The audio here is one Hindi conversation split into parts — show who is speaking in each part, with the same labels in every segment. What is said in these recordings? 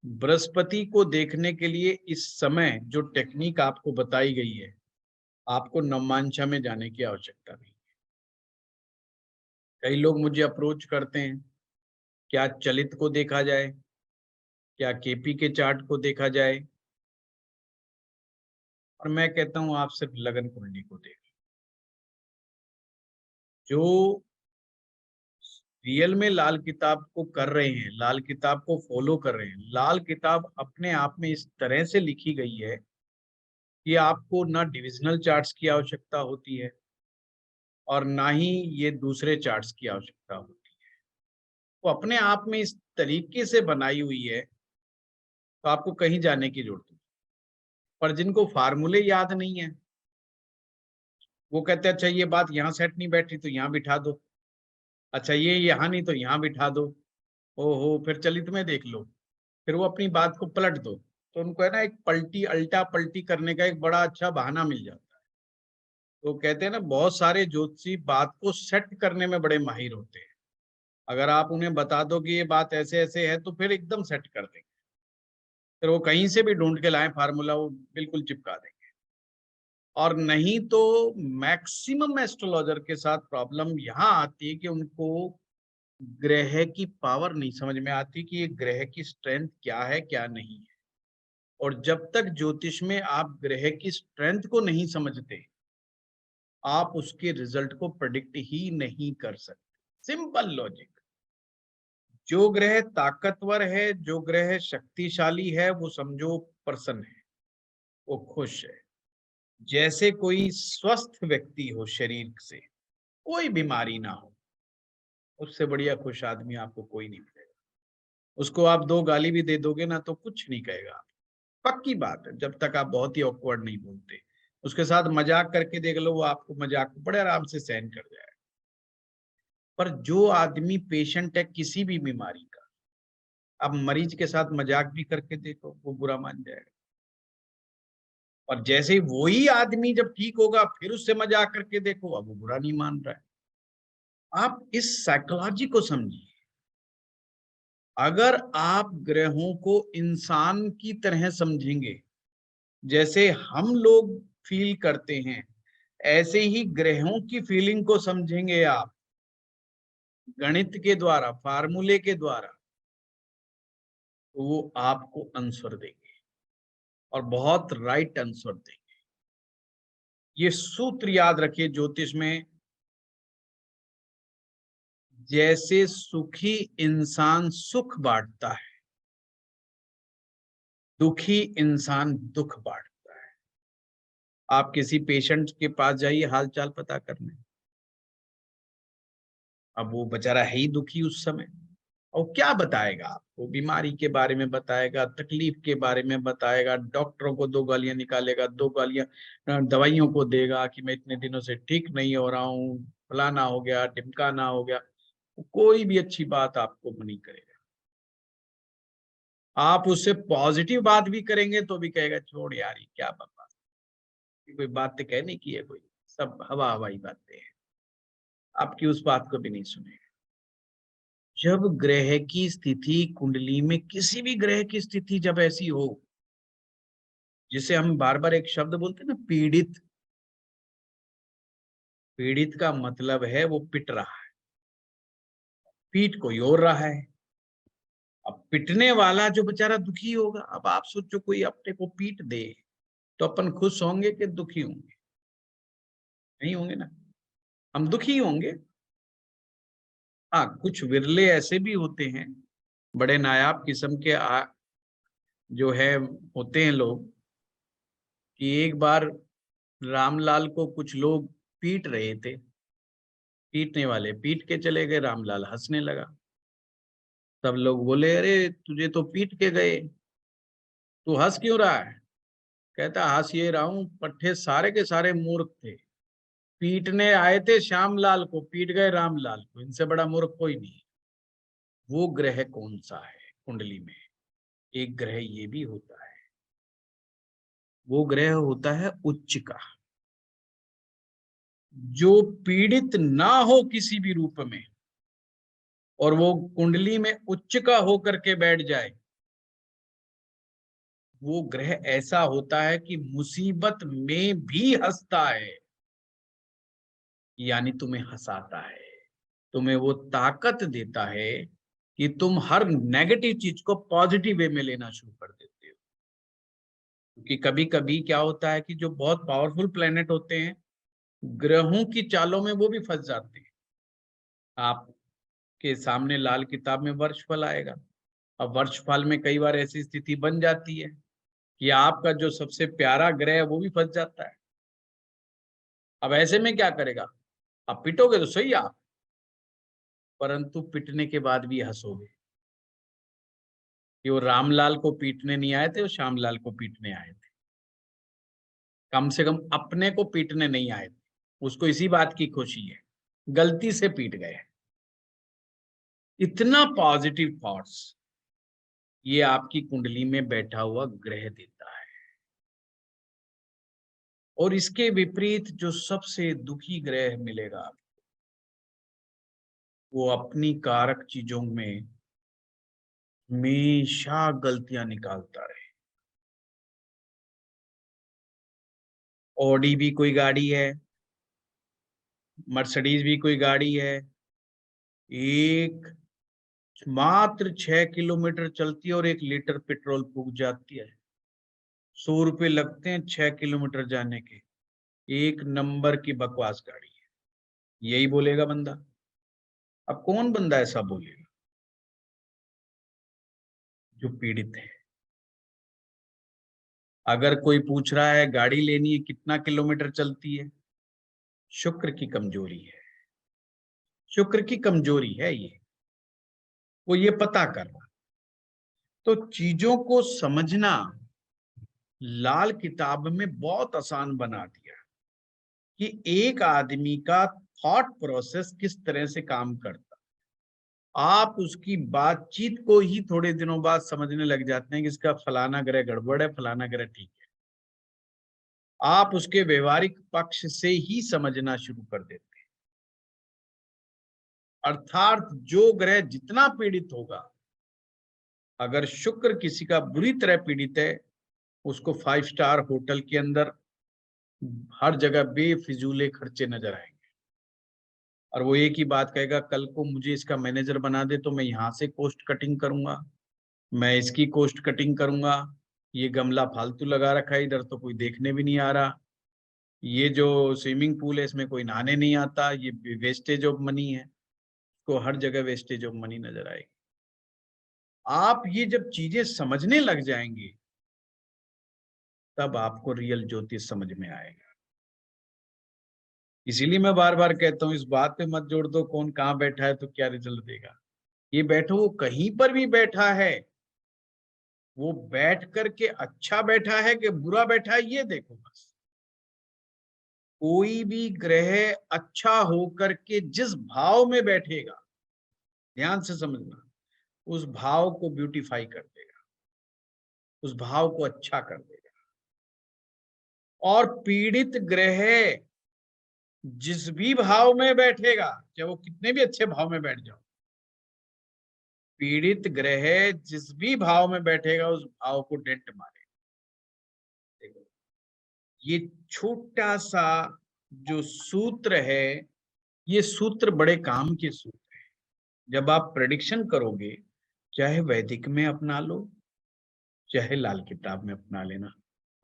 Speaker 1: बृहस्पति को देखने के लिए इस समय जो टेक्निक आपको बताई गई है, आपको नवमांशा में जाने की आवश्यकता नहीं। कई लोग मुझे अप्रोच करते हैं, क्या चलित को देखा जाए, क्या केपी के चार्ट को देखा जाए, और मैं कहता हूं आप सिर्फ लगन कुंडली को देख। जो रियल में लाल किताब को कर रहे हैं, लाल किताब को फॉलो कर रहे हैं, लाल किताब अपने आप में इस तरह से लिखी गई है कि आपको ना डिविजनल चार्ट्स की आवश्यकता होती है और ना ही ये दूसरे चार्ट्स की आवश्यकता होती है। वो अपने आप में इस तरीके से बनाई हुई है, तो आपको कहीं जाने की जरूरत नहीं। पर जिनको फार्मूले याद नहीं है, वो कहते हैं अच्छा ये बात यहाँ सेट नहीं बैठ रही तो यहाँ बिठा दो, अच्छा ये यहाँ नहीं तो यहाँ बिठा दो, ओहो फिर चलित में देख लो, फिर वो अपनी बात को पलट दो। तो उनको है ना एक पलटी अल्टा पलटी करने का एक बड़ा अच्छा बहाना मिल जाता है। तो कहते हैं ना बहुत सारे ज्योतिषी बात को सेट करने में बड़े माहिर होते हैं। अगर आप उन्हें बता दो कि ये बात ऐसे ऐसे है तो फिर एकदम सेट कर देंगे। फिर वो कहीं से भी ढूंढ के लाए फार्मूला, वो बिल्कुल चिपका देंगे। और नहीं तो मैक्सिमम एस्ट्रोलॉजर के साथ प्रॉब्लम यहाँ आती है कि उनको ग्रह की पावर नहीं समझ में आती कि ये ग्रह की स्ट्रेंथ क्या है क्या नहीं है। और जब तक ज्योतिष में आप ग्रह की स्ट्रेंथ को नहीं समझते, आप उसके रिजल्ट को प्रेडिक्ट ही नहीं कर सकते। Simple logic. जो ग्रह ताकतवर है, जो ग्रह शक्तिशाली है, वो समझो प्रसन्न है, वो खुश है। जैसे कोई स्वस्थ व्यक्ति हो, शरीर से कोई बीमारी ना हो, उससे बढ़िया खुश आदमी आपको कोई नहीं मिलेगा। उसको आप दो गाली भी दे दोगे ना तो कुछ नहीं कहेगा। पक्की बात है, जब तक आप बहुत ही ऑकवर्ड नहीं बोलते। उसके साथ मजाक करके देख लो, वो आपको मजाक को बड़े आराम से सहन कर जाएगा। पर जो आदमी पेशेंट है किसी भी बीमारी का, अब मरीज के साथ मजाक भी करके देखो, वो बुरा मान जाएगा। और जैसे ही वही आदमी जब ठीक होगा फिर उससे मजाक करके देखो, अब वो बुरा नहीं मान रहा है। आप इस साइकोलॉजी को समझिए। अगर आप ग्रहों को इंसान की तरह समझेंगे, जैसे हम लोग फील करते हैं, ऐसे ही ग्रहों की फीलिंग को समझेंगे आप, गणित के द्वारा, फार्मूले के द्वारा, तो वो आपको आंसर देंगे और बहुत राइट आंसर देंगे। ये सूत्र याद रखिए ज्योतिष में, जैसे सुखी इंसान सुख बांटता है, दुखी इंसान दुख बांटता है। आप किसी पेशेंट के पास जाइए हाल चाल पता करने, अब वो बेचारा है ही दुखी उस समय, और क्या बताएगा आपको, बीमारी के बारे में बताएगा, तकलीफ के बारे में बताएगा, डॉक्टरों को दो गालियां निकालेगा, दो गालियां दवाइयों को देगा कि मैं इतने दिनों से ठीक नहीं हो रहा हूँ, फलाना हो गया, ढिमकाना हो गया। कोई भी अच्छी बात आपको नहीं करेगा। आप उससे पॉजिटिव बात भी करेंगे तो भी कहेगा छोड़ यार ये क्या बात, कोई बात तो कहने की है, कोई सब हवा हवाई बातें हैं, आपकी उस बात को भी नहीं सुनेगा। जब ग्रह की स्थिति कुंडली में, किसी भी ग्रह की स्थिति जब ऐसी हो, जिसे हम बार बार एक शब्द बोलते हैं ना, पीड़ित। पीड़ित का मतलब है वो पिट रहा है, पीठ कोई और रहा है। अब पिटने वाला जो बेचारा दुखी होगा, अब आप सोचो कोई अपने को पीट दे तो अपन खुश होंगे कि दुखी होंगे? नहीं होंगे ना, हम दुखी होंगे। हाँ, कुछ विरले ऐसे भी होते हैं, बड़े नायाब किस्म के जो है होते हैं लोग, कि एक बार रामलाल को कुछ लोग पीट रहे थे, पीटने वाले पीट के चले गए, रामलाल हंसने लगा। सब लोग बोले अरे तुझे तो पीट के गए, तू हंस क्यों रहा है? कहता हंस ये रहा हूं, पट्टे सारे के सारे मूर्ख थे, पीटने आए थे श्यामलाल को, पीट गए रामलाल को, इनसे बड़ा मूर्ख कोई नहीं। वो ग्रह कौन सा है कुंडली में? एक ग्रह ये भी होता है, वो ग्रह होता है उच्च का। जो पीड़ित ना हो किसी भी रूप में, और वो कुंडली में उच्च का होकर के बैठ जाए, वो ग्रह ऐसा होता है कि मुसीबत में भी हंसता है, यानी तुम्हें हंसाता है, तुम्हें वो ताकत देता है कि तुम हर नेगेटिव चीज को पॉजिटिव वे में लेना शुरू कर देते हो। क्योंकि कभी कभी क्या होता है कि जो बहुत पावरफुल प्लेनेट होते हैं, ग्रहों की चालों में वो भी फंस जाते हैं। आपके सामने लाल किताब में वर्षफल आएगा। अब वर्षफल में कई बार ऐसी स्थिति बन जाती है कि आपका जो सबसे प्यारा ग्रह है वो भी फंस जाता है। अब ऐसे में क्या करेगा? आप पिटोगे तो सही आप, परंतु पिटने के बाद भी हंसोगे कि वो रामलाल को पीटने नहीं आए थे, वो श्यामलाल को पीटने आए थे। कम से कम अपने को पीटने नहीं आए थे, उसको इसी बात की खुशी है, गलती से पीट गए। इतना पॉजिटिव थॉट्स ये आपकी कुंडली में बैठा हुआ ग्रह देता है। और इसके विपरीत जो सबसे दुखी ग्रह मिलेगा, वो अपनी कारक चीजों में हमेशा गलतियां निकालता है। ऑडी भी कोई गाड़ी है, मर्सिडीज भी कोई गाड़ी है, एक मात्र 6 किलोमीटर चलती है और 1 लीटर पेट्रोल फूक जाती है। 100 रुपए लगते हैं 6 किलोमीटर जाने के। एक नंबर की बकवास गाड़ी है, यही बोलेगा बंदा। अब कौन बंदा ऐसा बोलेगा? जो पीड़ित है। अगर कोई पूछ रहा है गाड़ी लेनी है कितना किलोमीटर चलती है, शुक्र की कमजोरी है, शुक्र की कमजोरी है ये, वो ये पता कर रहा। तो चीजों को समझना लाल किताब में बहुत आसान बना दिया कि एक आदमी का थॉट प्रोसेस किस तरह से काम करता। आप उसकी बातचीत को ही थोड़े दिनों बाद समझने लग जाते हैं कि इसका फलाना ग्रह गड़बड़ है, फलाना ग्रह ठीक है। आप उसके व्यवहारिक पक्ष से ही समझना शुरू कर देते हैं। अर्थात जो ग्रह जितना पीड़ित होगा, अगर शुक्र किसी का बुरी तरह पीड़ित है, उसको 5 स्टार होटल के अंदर हर जगह बेफिजूले खर्चे नजर आएंगे। और वो एक ही बात कहेगा, कल को मुझे इसका मैनेजर बना दे तो मैं यहाँ से कॉस्ट कटिंग करूंगा, मैं इसकी कॉस्ट कटिंग करूंगा, ये गमला फालतू लगा रखा है इधर तो कोई देखने भी नहीं आ रहा, ये जो स्विमिंग पूल है इसमें कोई नहाने नहीं आता, ये वेस्टेज ऑफ मनी है। तो हर जगह वेस्टेज ऑफ मनी नजर आएगी। आप ये जब चीजें समझने लग जाएंगे, तब आपको रियल ज्योतिष समझ में आएगा। इसीलिए मैं बार बार कहता हूँ, इस बात पे मत जोड़ दो कौन कहाँ बैठा है तो क्या रिजल्ट देगा। ये बैठो, वो कहीं पर भी बैठा है, वो बैठ करके अच्छा बैठा है कि बुरा बैठा है ये देखो बस। कोई भी ग्रह अच्छा होकर के जिस भाव में बैठेगा, ध्यान से समझना, उस भाव को ब्यूटीफाई कर देगा, उस भाव को अच्छा कर देगा। और पीड़ित ग्रह जिस भी भाव में बैठेगा, चाहे वो कितने भी अच्छे भाव में बैठ जाओ, पीड़ित ग्रह जिस भी भाव में बैठेगा उस भाव को डेंट मारेगा। देखो, ये छोटा सा जो सूत्र है, ये सूत्र बड़े काम के सूत्र है। जब आप प्रेडिक्शन करोगे, चाहे वैदिक में अपना लो, चाहे लाल किताब में अपना लेना,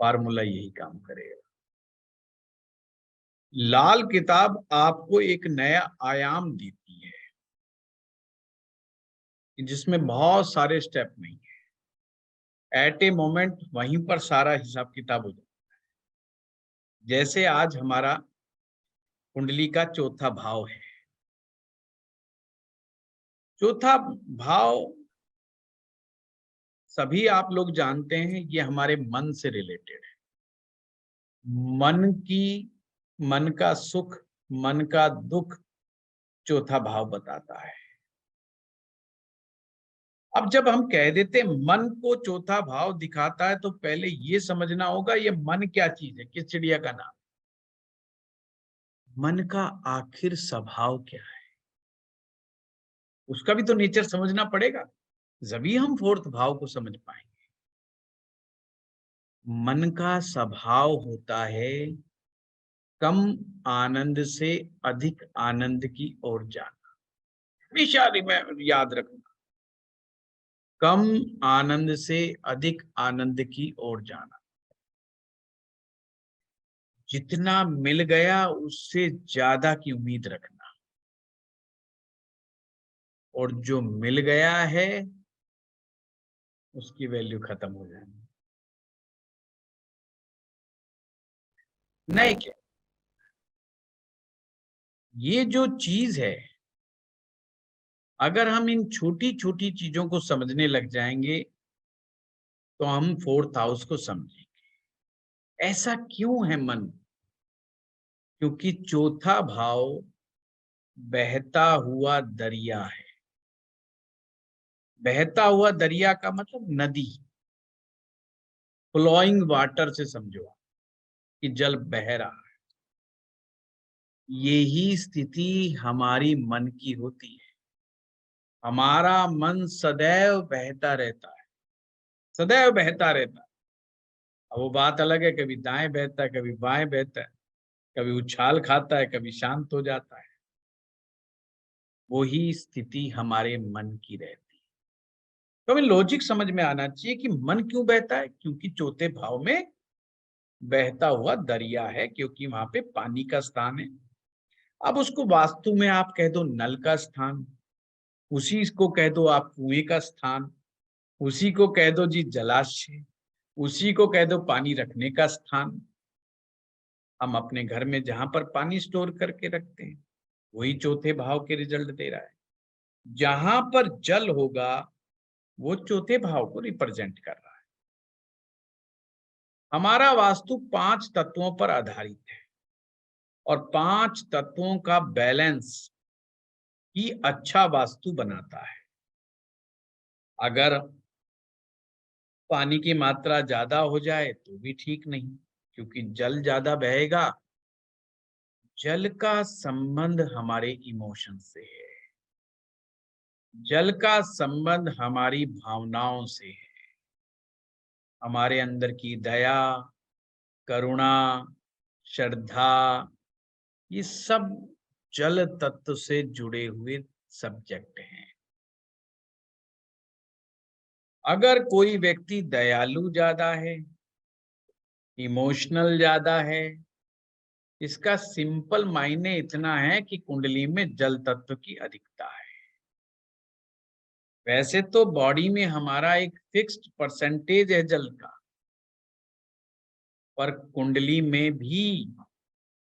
Speaker 1: फार्मूला यही काम करेगा। लाल किताब आपको एक नया आयाम देती है, जिसमें बहुत सारे स्टेप नहीं है, एट ए मोमेंट वहीं पर सारा हिसाब किताब हो जाता है। जैसे आज हमारा कुंडली का चौथा भाव है। चौथा भाव सभी आप लोग जानते हैं, ये हमारे मन से रिलेटेड है। मन की, मन का सुख, मन का दुख चौथा भाव बताता है। अब जब हम कह देते मन को चौथा भाव दिखाता है, तो पहले ये समझना होगा ये मन क्या चीज है, किस चिड़िया का नाम। मन का आखिर स्वभाव क्या है, उसका भी तो नेचर समझना पड़ेगा, जभी हम फोर्थ भाव को समझ पाएंगे। मन का स्वभाव होता है कम आनंद से अधिक आनंद की ओर जाना। हमेशा याद रखना, कम आनंद से अधिक आनंद की ओर जाना। जितना मिल गया उससे ज्यादा की उम्मीद रखना, और जो मिल गया है उसकी वैल्यू खत्म हो जाएगी। नहीं क्या, ये जो चीज है, अगर हम इन छोटी छोटी चीजों को समझने लग जाएंगे तो हम फोर्थ हाउस को समझेंगे। ऐसा क्यों है मन? क्योंकि चौथा भाव बहता हुआ दरिया है। बहता हुआ दरिया का मतलब नदी, फ्लोइंग वाटर से समझो कि जल बह रहा है। यही स्थिति हमारी मन की होती है। हमारा मन सदैव बहता रहता है, सदैव बहता रहता है। अब वो बात अलग है, कभी दाएं बहता है, कभी बाएं बहता है, कभी उछाल खाता है, कभी शांत हो जाता है। वही स्थिति हमारे मन की रहती है। तो हमें लॉजिक समझ में आना चाहिए कि मन क्यों बहता है। क्योंकि चौथे भाव में बहता हुआ दरिया है, क्योंकि वहां पे पानी का स्थान है। अब उसको वास्तु में आप कह दो नल का स्थान, उसी को कह दो आप कुएं का स्थान, उसी को कह दो जी जलाशय, उसी को कह दो पानी रखने का स्थान। हम अपने घर में जहां पर पानी स्टोर करके रखते हैं, वही चौथे भाव के रिजल्ट दे रहा है। जहां पर जल होगा वो चौथे भाव को रिप्रेजेंट कर रहा है। हमारा वास्तु 5 तत्वों पर आधारित है, और 5 तत्वों का बैलेंस ही अच्छा वास्तु बनाता है। अगर पानी की मात्रा ज्यादा हो जाए तो भी ठीक नहीं, क्योंकि जल ज्यादा बहेगा। जल का संबंध हमारे इमोशन से है, जल का संबंध हमारी भावनाओं से है। हमारे अंदर की दया, करुणा, श्रद्धा, ये सब जल तत्व से जुड़े हुए सब्जेक्ट हैं। अगर कोई व्यक्ति दयालु ज्यादा है, इमोशनल ज्यादा है, इसका सिंपल मायने इतना है कि कुंडली में जल तत्व की अधिकता है। वैसे तो बॉडी में हमारा एक फिक्स्ड परसेंटेज है जल का, पर कुंडली में भी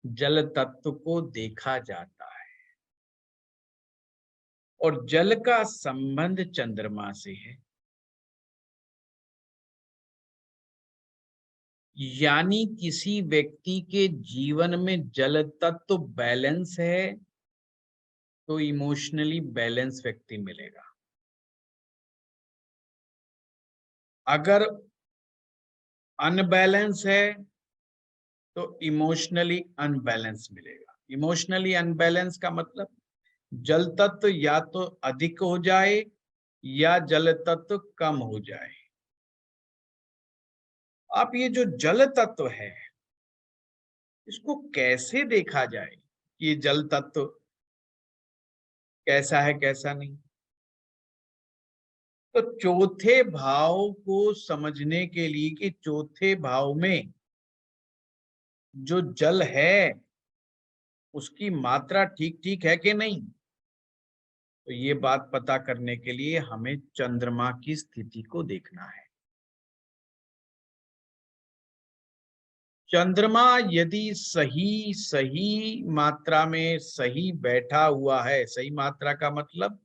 Speaker 1: जल तत्व को देखा जाता है। और जल का संबंध चंद्रमा से है। यानी किसी व्यक्ति के जीवन में जल तत्व बैलेंस है तो इमोशनली बैलेंस व्यक्ति मिलेगा। अगर अनबैलेंस है तो इमोशनली अनबैलेंस मिलेगा। इमोशनली अनबैलेंस का मतलब जल तत्व या तो अधिक हो जाए या जल तत्व कम हो जाए। आप ये जो जल तत्व है, इसको कैसे देखा जाए कि ये जल तत्व कैसा है कैसा नहीं? तो चौथे भाव को समझने के लिए कि चौथे भाव में जो जल है उसकी मात्रा ठीक ठीक है कि नहीं, तो ये बात पता करने के लिए हमें चंद्रमा की स्थिति को देखना है। चंद्रमा यदि सही सही मात्रा में सही बैठा हुआ है, सही मात्रा का मतलब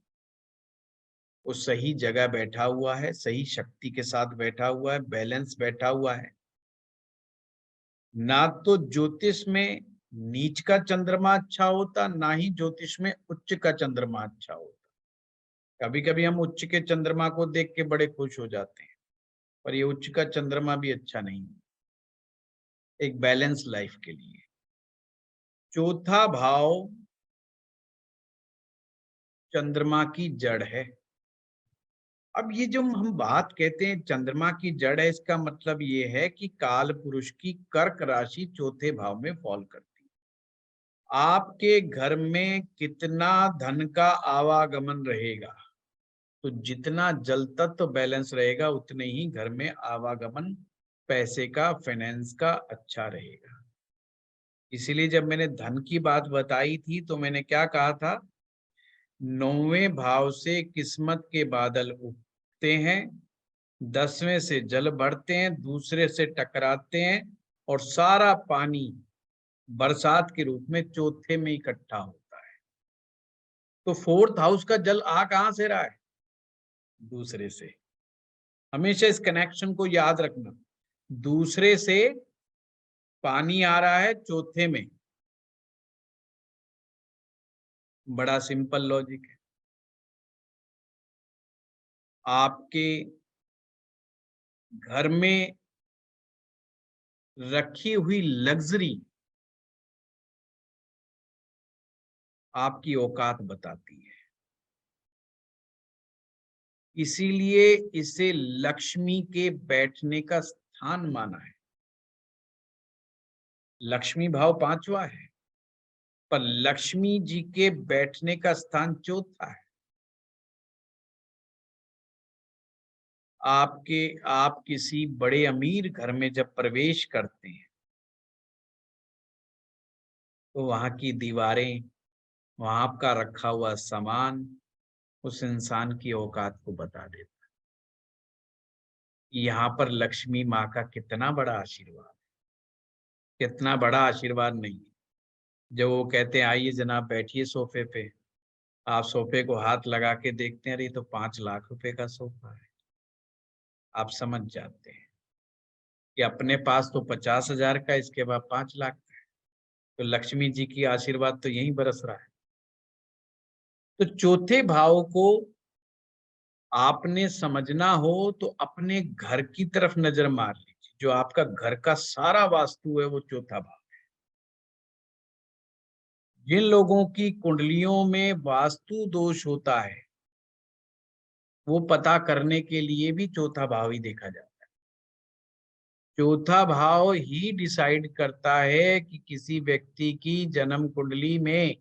Speaker 1: वो सही जगह बैठा हुआ है, सही शक्ति के साथ बैठा हुआ है, बैलेंस बैठा हुआ है, ना तो ज्योतिष में नीच का चंद्रमा अच्छा होता, ना ही ज्योतिष में उच्च का चंद्रमा अच्छा होता। कभी कभी हम उच्च के चंद्रमा को देख के बड़े खुश हो जाते हैं, पर ये उच्च का चंद्रमा भी अच्छा नहीं है एक बैलेंस लाइफ के लिए। चौथा भाव चंद्रमा की जड़ है। अब ये जो हम बात कहते हैं चंद्रमा की जड़ है, इसका मतलब ये है कि काल पुरुष की कर्क राशि चौथे भाव में फॉल करती है। आपके घर में कितना धन का आवागमन रहेगा, तो जितना जल तत्व बैलेंस रहेगा उतने ही घर में आवागमन पैसे का, फाइनेंस का अच्छा रहेगा। इसीलिए जब मैंने धन की बात बताई थी तो मैंने क्या कहा था, 9वें भाव से किस्मत के बादल उठते हैं, 10वें से जल बढ़ते हैं, दूसरे से टकराते हैं और सारा पानी बरसात के रूप में चौथे में इकट्ठा होता है। तो 4th हाउस का जल आ कहां से रहा है? दूसरे से। हमेशा इस कनेक्शन को याद रखना, दूसरे से पानी आ रहा है चौथे में। बड़ा सिंपल लॉजिक है। आपके घर में रखी हुई लग्जरी आपकी औकात बताती है। इसीलिए इसे लक्ष्मी के बैठने का स्थान माना है। लक्ष्मी भाव 5वां है, पर लक्ष्मी जी के बैठने का स्थान चौथा है। आप किसी बड़े अमीर घर में जब प्रवेश करते हैं तो वहां की दीवारें, वहां आपका रखा हुआ सामान उस इंसान की औकात को बता देता है। यहाँ पर लक्ष्मी माँ का कितना बड़ा आशीर्वाद, कितना बड़ा आशीर्वाद नहीं है। जब वो कहते हैं आइए जनाब बैठिए सोफे पे, आप सोफे को हाथ लगा के देखते हैं, अरे तो 5 लाख रुपए का सोफा है। आप समझ जाते हैं कि अपने पास तो 50,000 का, इसके बाद 5 लाख का है। तो लक्ष्मी जी की आशीर्वाद तो यहीं बरस रहा है। तो चौथे भाव को आपने समझना हो तो अपने घर की तरफ नजर मार लीजिए। जो आपका घर का सारा वास्तु है वो चौथा भाव। जिन लोगों की कुंडलियों में वास्तु दोष होता है वो पता करने के लिए भी चौथा भाव ही देखा जाता है। चौथा भाव ही डिसाइड करता है कि किसी व्यक्ति की जन्म कुंडली में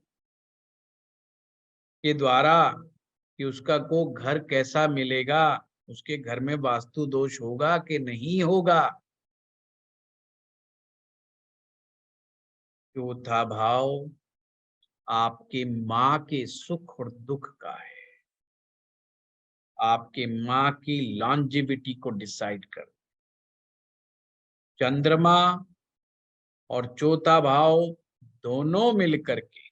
Speaker 1: के द्वारा कि उसका को घर कैसा मिलेगा, उसके घर में वास्तु दोष होगा कि नहीं होगा। चौथा भाव आपके माँ के सुख और दुख का है, आपके माँ की लॉन्जेविटी को डिसाइड कर। चंद्रमा और चौथा भाव दोनों मिलकर के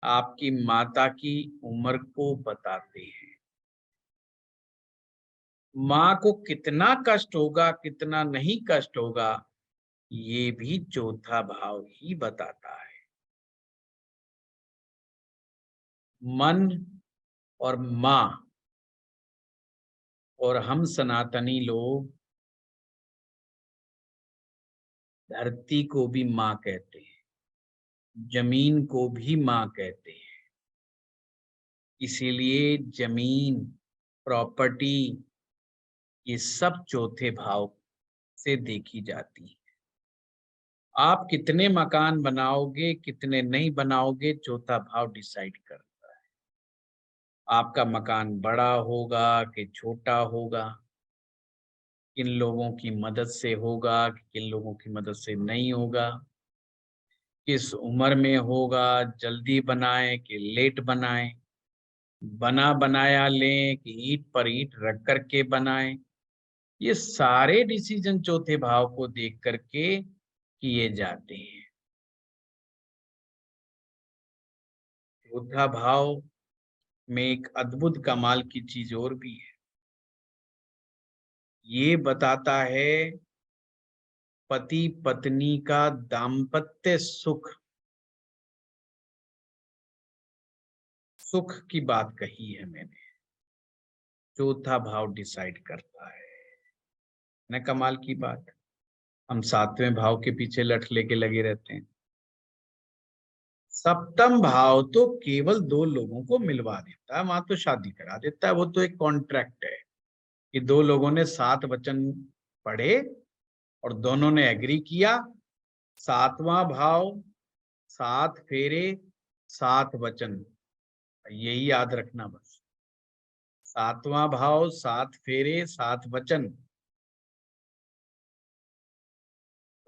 Speaker 1: आपकी माता की उम्र को बताते हैं। माँ को कितना कष्ट होगा, कितना नहीं कष्ट होगा, ये भी चौथा भाव ही बताता है। मन और माँ और हम सनातनी लोग धरती को भी माँ कहते हैं, जमीन को भी माँ कहते हैं। इसीलिए जमीन, प्रॉपर्टी, ये सब चौथे भाव से देखी जाती है। आप कितने मकान बनाओगे, कितने नहीं बनाओगे, चौथा भाव डिसाइड करता है। आपका मकान बड़ा होगा कि छोटा होगा, किन लोगों की मदद से होगा कि किन लोगों की मदद से नहीं होगा, किस उम्र में होगा, जल्दी बनाएं कि लेट बनाएं, बना बनाया लें कि ईंट पर ईंट रख करके बनाएं। ये सारे डिसीजन चौथे भाव को देख करके किए जाते हैं। चौथा भाव में एक अद्भुत कमाल की चीज और भी है। ये बताता है पति पत्नी का दाम्पत्य सुख, सुख की बात कही है मैंने। चौथा भाव डिसाइड करता है ना, कमाल की बात। हम 7वें भाव के पीछे लठ लेके लगे रहते हैं। सप्तम भाव तो केवल दो लोगों को मिलवा देता है, वहां तो शादी करा देता है, वो तो एक कॉन्ट्रैक्ट है कि दो लोगों ने 7 वचन पढ़े और दोनों ने एग्री किया। 7वां भाव, 7 फेरे, 7 वचन, यही याद रखना बस। 7वां भाव, 7 फेरे, 7 वचन।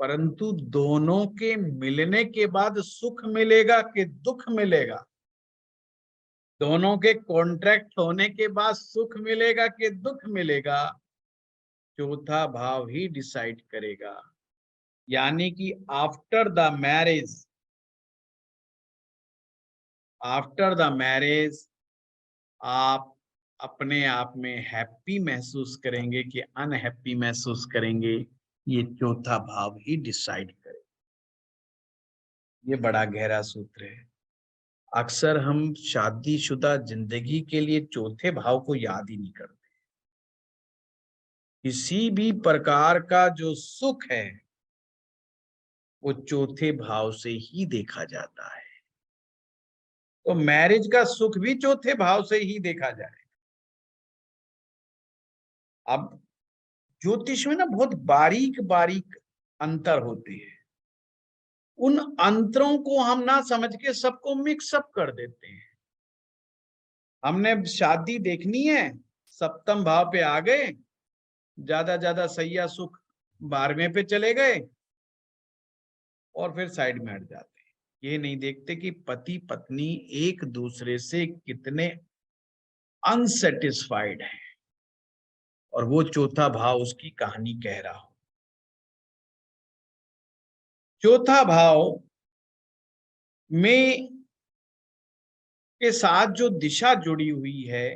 Speaker 1: परंतु दोनों के मिलने के बाद सुख मिलेगा कि दुख मिलेगा, दोनों के कॉन्ट्रैक्ट होने के बाद सुख मिलेगा कि दुख मिलेगा, चौथा भाव ही डिसाइड करेगा। यानी कि आफ्टर द मैरिज आप अपने आप में हैप्पी महसूस करेंगे कि अनहैप्पी महसूस करेंगे, ये चौथा भाव ही डिसाइड करे। ये बड़ा गहरा सूत्र है। अक्सर हम शादीशुदा जिंदगी के लिए चौथे भाव को याद ही नहीं करते। किसी भी प्रकार का जो सुख है वो चौथे भाव से ही देखा जाता है, तो मैरिज का सुख भी चौथे भाव से ही देखा जाए। अब ज्योतिष में ना बहुत बारीक बारीक अंतर होते हैं, उन अंतरों को हम ना समझ के सबको मिक्सअप कर देते हैं। हमने शादी देखनी है, सप्तम भाव पे आ गए, ज्यादा सैया सुख 12वें पे चले गए और फिर साइड में हट जाते हैं। ये नहीं देखते कि पति पत्नी एक दूसरे से कितने अनसेटिस्फाइड है और वो चौथा भाव उसकी कहानी कह रहा हो। चौथा भाव में के साथ जो दिशा जुड़ी हुई है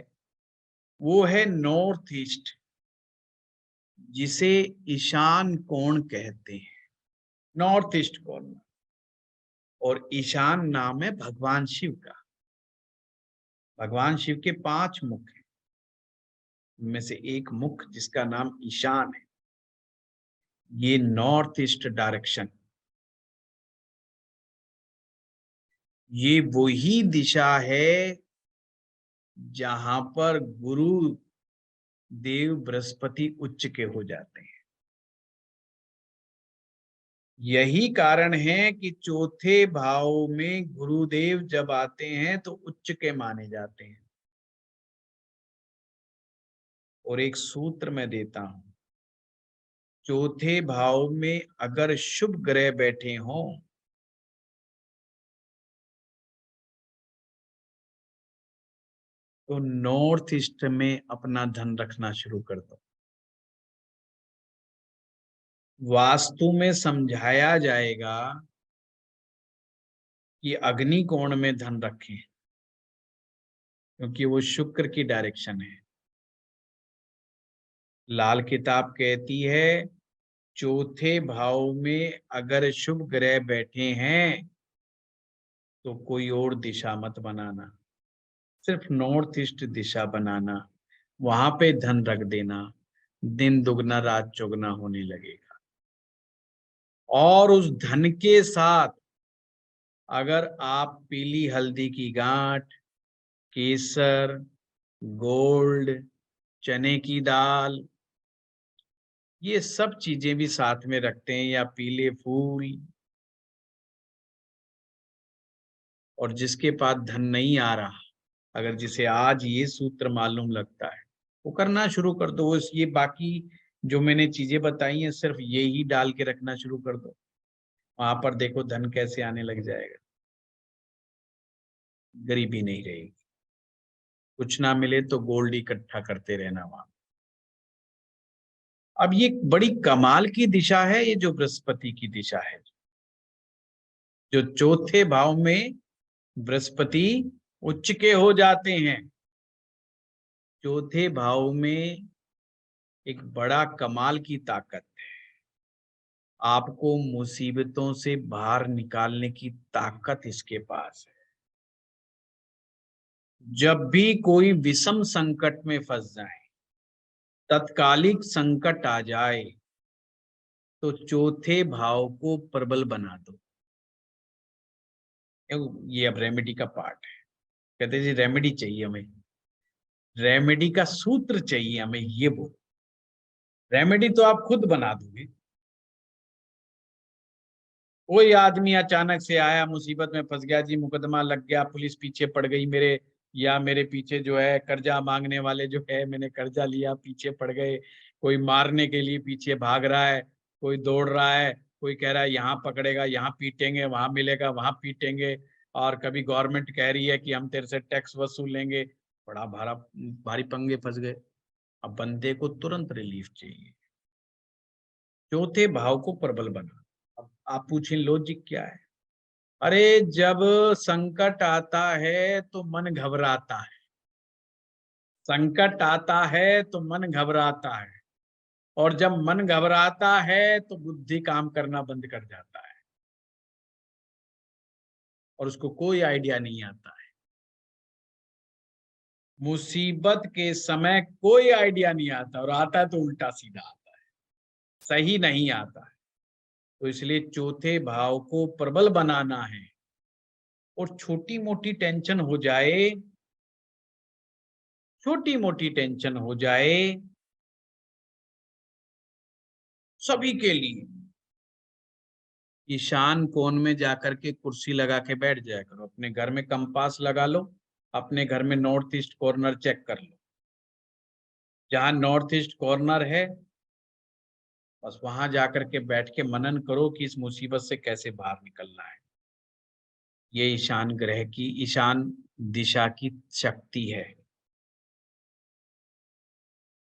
Speaker 1: वो है नॉर्थ ईस्ट, जिसे ईशान कोण कहते हैं। नॉर्थ ईस्ट कॉर्नर, और ईशान नाम है भगवान शिव का। भगवान शिव के 5 मुख हैं, उनमें से एक मुख जिसका नाम ईशान है, ये नॉर्थ ईस्ट डायरेक्शन, ये वही दिशा है जहां पर गुरु देव बृहस्पति उच्च के हो जाते हैं। यही कारण है कि चौथे भाव में गुरुदेव जब आते हैं तो उच्च के माने जाते हैं। और एक सूत्र मैं देता हूं, चौथे भाव में अगर शुभ ग्रह बैठे हों तो नॉर्थ ईस्ट में अपना धन रखना शुरू कर दो। वास्तु में समझाया जाएगा कि अग्नि कोण में धन रखें, क्योंकि वो शुक्र की डायरेक्शन है। लाल किताब कहती है चौथे भाव में अगर शुभ ग्रह बैठे हैं तो कोई और दिशा मत बनाना, सिर्फ नॉर्थ ईस्ट दिशा बनाना, वहां पे धन रख देना, दिन दुगना रात चौगुना होने लगेगा। और उस धन के साथ अगर आप पीली हल्दी की गांठ, केसर, गोल्ड, चने की दाल, ये सब चीजें भी साथ में रखते हैं, या पीले फूल, और जिसके पास धन नहीं आ रहा, अगर जिसे आज ये सूत्र मालूम लगता है, वो करना शुरू कर दो। ये बाकी जो मैंने चीजें बताई हैं सिर्फ ये ही डाल के रखना शुरू कर दो, वहां पर देखो धन कैसे आने लग जाएगा, गरीबी नहीं रहेगी। कुछ ना मिले तो गोल्ड इकट्ठा करते रहना वहां। अब ये बड़ी कमाल की दिशा है, ये जो बृहस्पति की दिशा है, जो चौथे भाव में बृहस्पति उच्च के हो जाते हैं। चौथे भाव में एक बड़ा कमाल की ताकत है, आपको मुसीबतों से बाहर निकालने की ताकत इसके पास है। जब भी कोई विषम संकट में फंस जाए, तत्कालिक संकट आ जाए, तो चौथे भाव को प्रबल बना दो। ये अब रेमेडी का पार्ट है। कहते जी रेमेडी चाहिए हमें, रेमेडी का सूत्र चाहिए हमें, ये बोल। रेमेडी तो आप खुद बना दोगे। कोई आदमी अचानक से आया, मुसीबत में फंस गया जी, मुकदमा लग गया, पुलिस पीछे पड़ गई मेरे, या मेरे पीछे जो है कर्जा मांगने वाले जो है, मैंने कर्जा लिया पीछे पड़ गए, कोई मारने के लिए पीछे भाग रहा है, कोई दौड़ रहा है, कोई कह रहा है यहाँ पकड़ेगा यहाँ पीटेंगे, वहां मिलेगा वहां पीटेंगे, और कभी गवर्नमेंट कह रही है कि हम तेरे से टैक्स वसूलेंगे। बड़ा भारी पंगे फंस गए। अब बंदे को तुरंत रिलीफ चाहिए, चौथे भाव को प्रबल बना। अब आप पूछें लॉजिक क्या है? अरे जब संकट आता है तो मन घबराता है, संकट आता है तो मन घबराता है, और जब मन घबराता है तो बुद्धि काम करना बंद कर जाता है, और उसको कोई आइडिया नहीं आता है। मुसीबत के समय कोई आइडिया नहीं आता, और आता है तो उल्टा सीधा आता है, सही नहीं आता है। तो इसलिए चौथे भाव को प्रबल बनाना है, और छोटी मोटी टेंशन हो जाए, छोटी मोटी टेंशन हो जाए सभी के लिए, ईशान कोण में जाकर के कुर्सी लगा के बैठ जाया करो। अपने घर में कंपास लगा लो, अपने घर में नॉर्थ ईस्ट कॉर्नर चेक कर लो, जहां नॉर्थ ईस्ट कॉर्नर है बस वहां जाकर के बैठ के मनन करो कि इस मुसीबत से कैसे बाहर निकलना है। ये ईशान ग्रह की, ईशान दिशा की शक्ति है।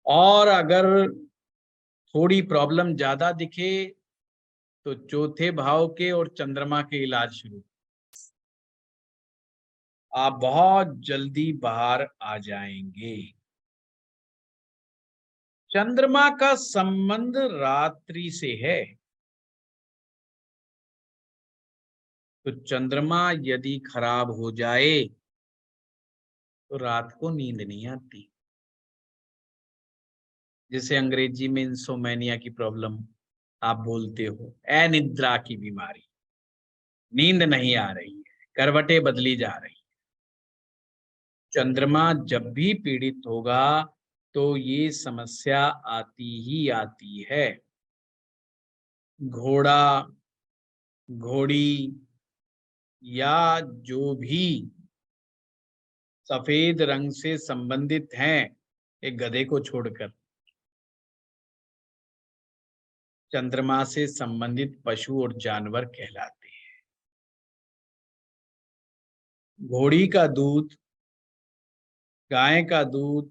Speaker 1: और अगर थोड़ी प्रॉब्लम ज्यादा दिखे तो चौथे भाव के और चंद्रमा के इलाज शुरू, आप बहुत जल्दी बाहर आ जाएंगे। चंद्रमा का संबंध रात्रि से है, तो चंद्रमा यदि खराब हो जाए तो रात को नींद नहीं आती, जिसे अंग्रेजी में इंसोमेनिया की प्रॉब्लम आप बोलते हो, अनिद्रा की बीमारी। नींद नहीं आ रही है, करवटें बदली जा रही। चंद्रमा जब भी पीड़ित होगा तो ये समस्या आती ही आती है। घोड़ा, घोड़ी, या जो भी सफेद रंग से संबंधित हैं, एक गधे को छोड़कर, चंद्रमा से संबंधित पशु और जानवर कहलाते हैं। घोड़ी का दूध, गाय का दूध,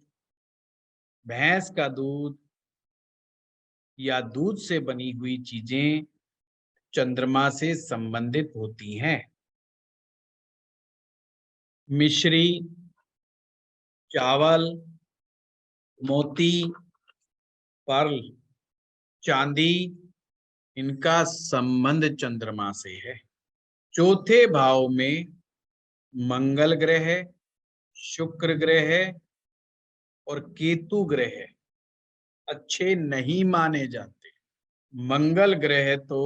Speaker 1: भैंस का दूध, या दूध से बनी हुई चीजें चंद्रमा से संबंधित होती हैं। मिश्री, चावल, मोती, पर्ल, चांदी, इनका संबंध चंद्रमा से है। चौथे भाव में मंगल ग्रह, शुक्र ग्रह और केतु ग्रह अच्छे नहीं माने जाते। मंगल ग्रह तो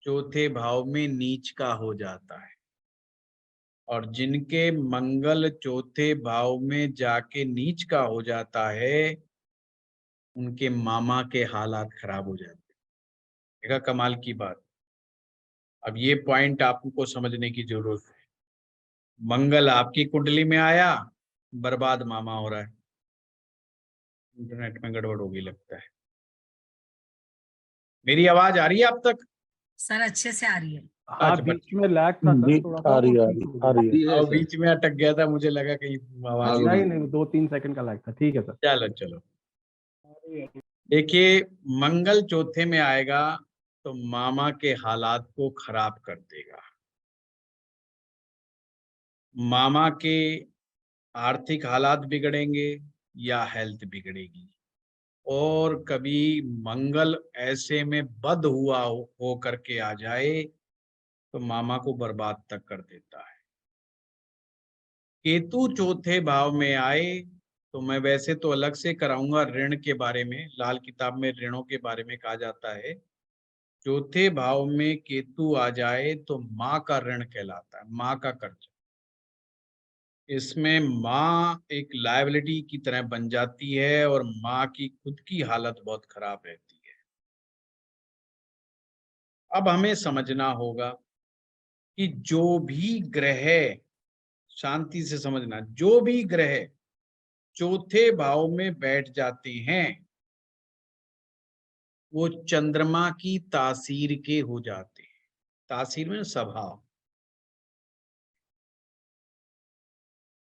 Speaker 1: चौथे भाव में नीच का हो जाता है, और जिनके मंगल चौथे भाव में जाके नीच का हो जाता है उनके मामा के हालात खराब हो जाते हैं। देखा कमाल की बात। अब ये पॉइंट आपको समझने की जरूरत है। मंगल आपकी कुंडली में आया, बर्बाद मामा हो रहा है। इंटरनेट में गड़बड़ होगी लगता है। मेरी आवाज आ रही है अब तक?
Speaker 2: सर अच्छे से आ रही है।
Speaker 3: हाँ,
Speaker 1: अच्छा,
Speaker 3: बीच में लैग था सर, थोड़ा सा
Speaker 4: आ रही
Speaker 3: वो
Speaker 4: है,
Speaker 3: ठीक
Speaker 4: आ
Speaker 3: हो
Speaker 4: रही है।
Speaker 3: गया।
Speaker 1: और बीच में अटक गया था, मुझे लगा कहीं आवाज
Speaker 3: नहीं नहीं, 2-3 सेकंड का लैग था। ठीक है सर।
Speaker 1: चलो चलो। देखिए, मंगल चौथे में आएगा तो मामा के हालात को खराब कर देगा। मामा के आर्थिक हालात बिगड़ेंगे या हेल्थ बिगड़ेगी, और कभी मंगल ऐसे में बद हुआ हो करके आ जाए तो मामा को बर्बाद तक कर देता है। केतु चौथे भाव में आए तो मैं वैसे तो अलग से कराऊंगा ऋण के बारे में, लाल किताब में ऋणों के बारे में कहा जाता है। चौथे भाव में केतु आ जाए तो माँ का ऋण कहलाता है, माँ का कर्ज। इसमें माँ एक लायबिलिटी की तरह बन जाती है और माँ की खुद की हालत बहुत खराब रहती है। अब हमें समझना होगा कि जो भी ग्रह, शांति से समझना, जो भी ग्रह चौथे भाव में बैठ जाते हैं वो चंद्रमा की तासीर के हो जाते हैं। तासीर में स्वभाव।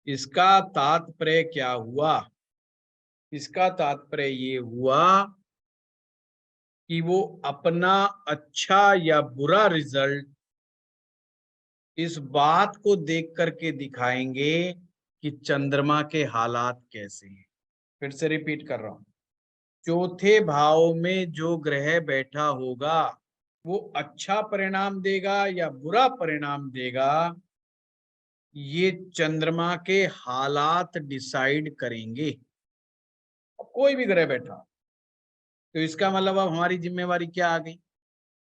Speaker 1: इसका तात्पर्य क्या हुआ? इसका तात्पर्य ये हुआ कि वो अपना अच्छा या बुरा रिजल्ट इस बात को देख करके दिखाएंगे कि चंद्रमा के हालात कैसे हैं। फिर से रिपीट कर रहा हूं, चौथे भाव में जो ग्रह बैठा होगा वो अच्छा परिणाम देगा या बुरा परिणाम देगा, ये चंद्रमा के हालात डिसाइड करेंगे। अब कोई भी ग्रह बैठा, तो इसका मतलब अब हमारी जिम्मेवारी क्या आ गई?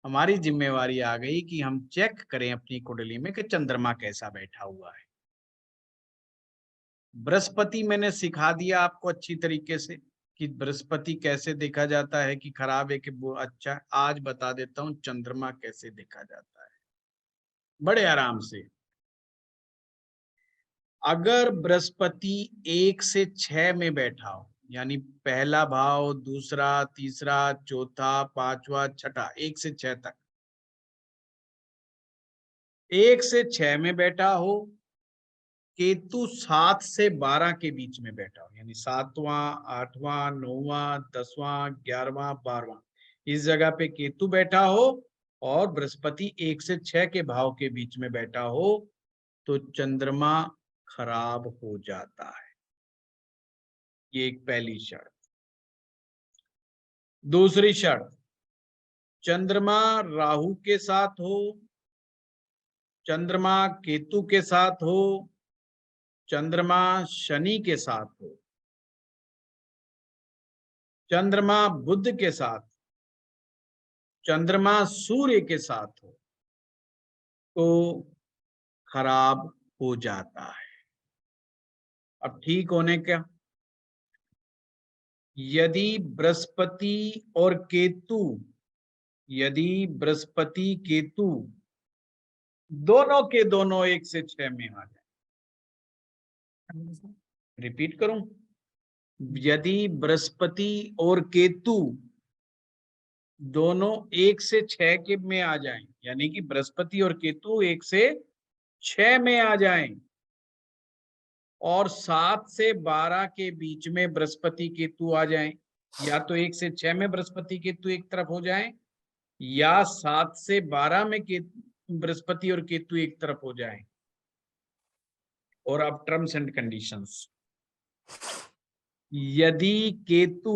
Speaker 1: हमारी जिम्मेवारी आ गई कि हम चेक करें अपनी कुंडली में कि चंद्रमा कैसा बैठा हुआ है। बृहस्पति मैंने सिखा दिया आपको अच्छी तरीके से कि बृहस्पति कैसे देखा जाता है, कि खराब है कि वो अच्छा है। आज बता देता हूं चंद्रमा कैसे देखा जाता है, बड़े आराम से। अगर बृहस्पति 1 से 6 में बैठा हो, यानी पहला भाव, दूसरा, तीसरा, चौथा, पांचवा, छठा, 1 से 6 तक, 1 से 6 में बैठा हो, केतु 7 से 12 के बीच में बैठा हो, यानी 7वां, 8वां, 9वां, 10वां, 11वां, 12वां, इस जगह पे केतु बैठा हो और बृहस्पति 1 से 6 के भाव के बीच में बैठा हो, तो चंद्रमा खराब हो जाता है। ये एक पहली शर्त। दूसरी शर्त, चंद्रमा राहु के साथ हो, चंद्रमा केतु के साथ हो, चंद्रमा शनि के साथ हो, चंद्रमा बुध के साथ, चंद्रमा सूर्य के साथ हो, तो खराब हो जाता है। अब ठीक होने क्या, यदि बृहस्पति और केतु, यदि बृहस्पति केतु दोनों के दोनों 1 से 6 में आ जाए, रिपीट करूं, यदि बृहस्पति और केतु दोनों 1 से 6 के में आ जाएं, यानी कि बृहस्पति और केतु 1 से 6 में आ जाएं और 7 से 12 के बीच में बृहस्पति केतु आ जाएं, या तो 1 से 6 में बृहस्पति केतु एक तरफ हो जाएं या 7 से 12 में बृहस्पति और केतु एक तरफ हो जाएं। और अब टर्म्स एंड कंडीशंस, यदि केतु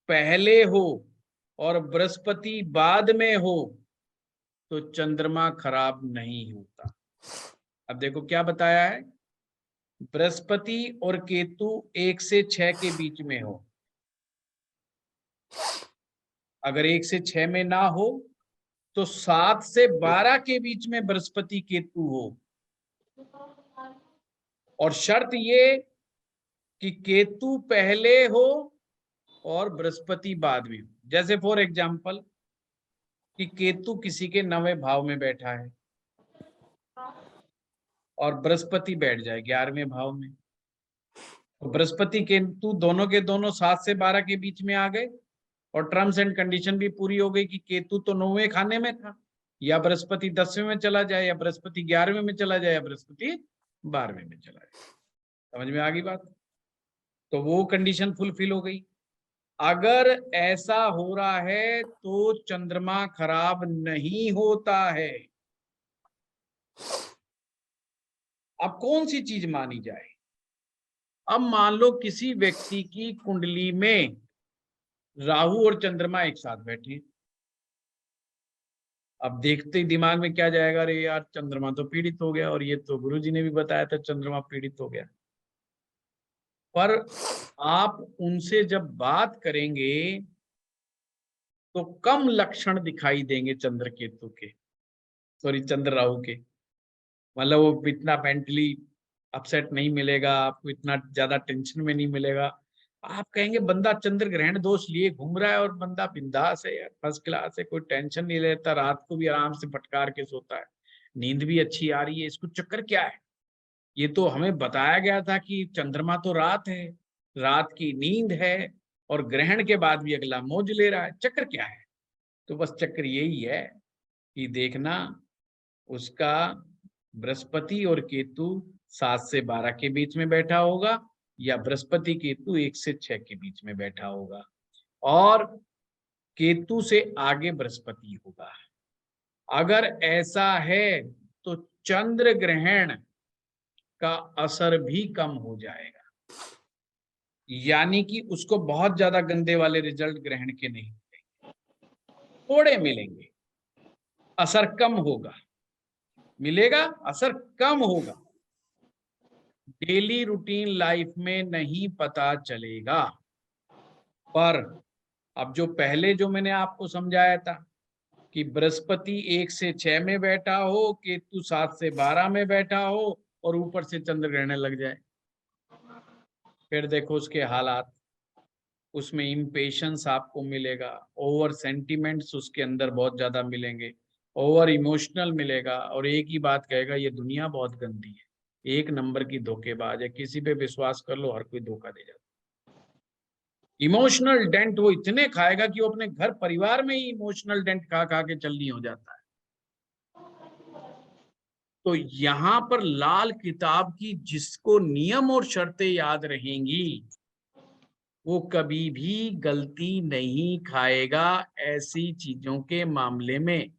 Speaker 1: पहले हो और बृहस्पति बाद में हो तो चंद्रमा खराब नहीं होता। अब देखो क्या बताया है, बृहस्पति और केतु 1 से 6 के बीच में हो। अगर 1 से 6 में ना हो तो 7 से 12 के बीच में बृहस्पति केतु हो, और शर्त ये कि केतु पहले हो और बृहस्पति बाद में हो। जैसे फॉर एग्जाम्पल कि केतु किसी के 9वें भाव में बैठा है और बृहस्पति बैठ जाए 11वें भाव में, तो बृहस्पति केतु दोनों के दोनों 7 से 12 के बीच में आ गए और टर्म्स एंड कंडीशन भी पूरी हो गई कि केतु तो 9वें खाने में था, या बृहस्पति 10वें में चला जाए, या बृहस्पति 11वें में चला जाए, या बृहस्पति 12वें में चला जाए। समझ में आ गई बात? तो वो कंडीशन फुलफिल हो गई। अगर ऐसा हो रहा है तो चंद्रमा खराब नहीं होता है। अब कौन सी चीज मानी जाए? अब मान लो किसी व्यक्ति की कुंडली में राहु और चंद्रमा एक साथ बैठे, अब देखते ही दिमाग में क्या जाएगा, अरे यार चंद्रमा तो पीड़ित हो गया, और ये तो गुरुजी ने भी बताया था चंद्रमा पीड़ित हो गया। पर आप उनसे जब बात करेंगे तो कम लक्षण दिखाई देंगे चंद्र केतु के, सॉरी चंद्र राहु के। मतलब वो इतना मेंटली अपसेट नहीं मिलेगा आपको, इतना ज्यादा टेंशन में नहीं मिलेगा। आप कहेंगे बंदा चंद्र ग्रहण दोष लिए घूम रहा है और बंदा बिंदास है यार, फर्स्ट क्लास है, कोई टेंशन नहीं लेता, रात को भी आराम से फटकार के सोता है, नींद भी अच्छी आ रही है, इसको चक्कर क्या है? ये तो हमें बताया गया था कि चंद्रमा तो रात है, रात की नींद है, और ग्रहण के बाद भी अगला मौज ले रहा है, चक्कर क्या है? तो बस चक्कर यही है कि देखना उसका बृहस्पति और केतु 7 से 12 के बीच में बैठा होगा, या बृहस्पति केतु 1 से 6 के बीच में बैठा होगा, और केतु से आगे बृहस्पति होगा। अगर ऐसा है तो चंद्र ग्रहण का असर भी कम हो जाएगा, यानी कि उसको बहुत ज्यादा गंदे वाले रिजल्ट ग्रहण के नहीं मिलेंगे, थोड़े मिलेंगे, असर कम होगा, मिलेगा असर कम होगा, डेली रूटीन लाइफ में नहीं पता चलेगा। पर अब जो पहले जो मैंने आपको समझाया था कि बृहस्पति 1 से 6 में बैठा हो, केतु 7 से 12 में बैठा हो, और ऊपर से चंद्र ग्रहण लग जाए, फिर देखो उसके हालात, उसमें इम्पेशंस आपको मिलेगा, ओवर सेंटिमेंट्स उसके अंदर बहुत ज्यादा मिलेंगे, ओवर इमोशनल मिलेगा, और एक ही बात कहेगा ये दुनिया बहुत गंदी है, एक नंबर की धोखेबाज है, किसी पे विश्वास कर लो हर कोई धोखा दे जाता है। इमोशनल डेंट वो इतने खाएगा कि वो अपने घर परिवार में ही इमोशनल डेंट खा खा के चलनी हो जाता है। तो यहाँ पर लाल किताब की जिसको नियम और शर्तें याद रहेंगी वो कभी भी गलती नहीं खाएगा ऐसी चीजों के मामले में,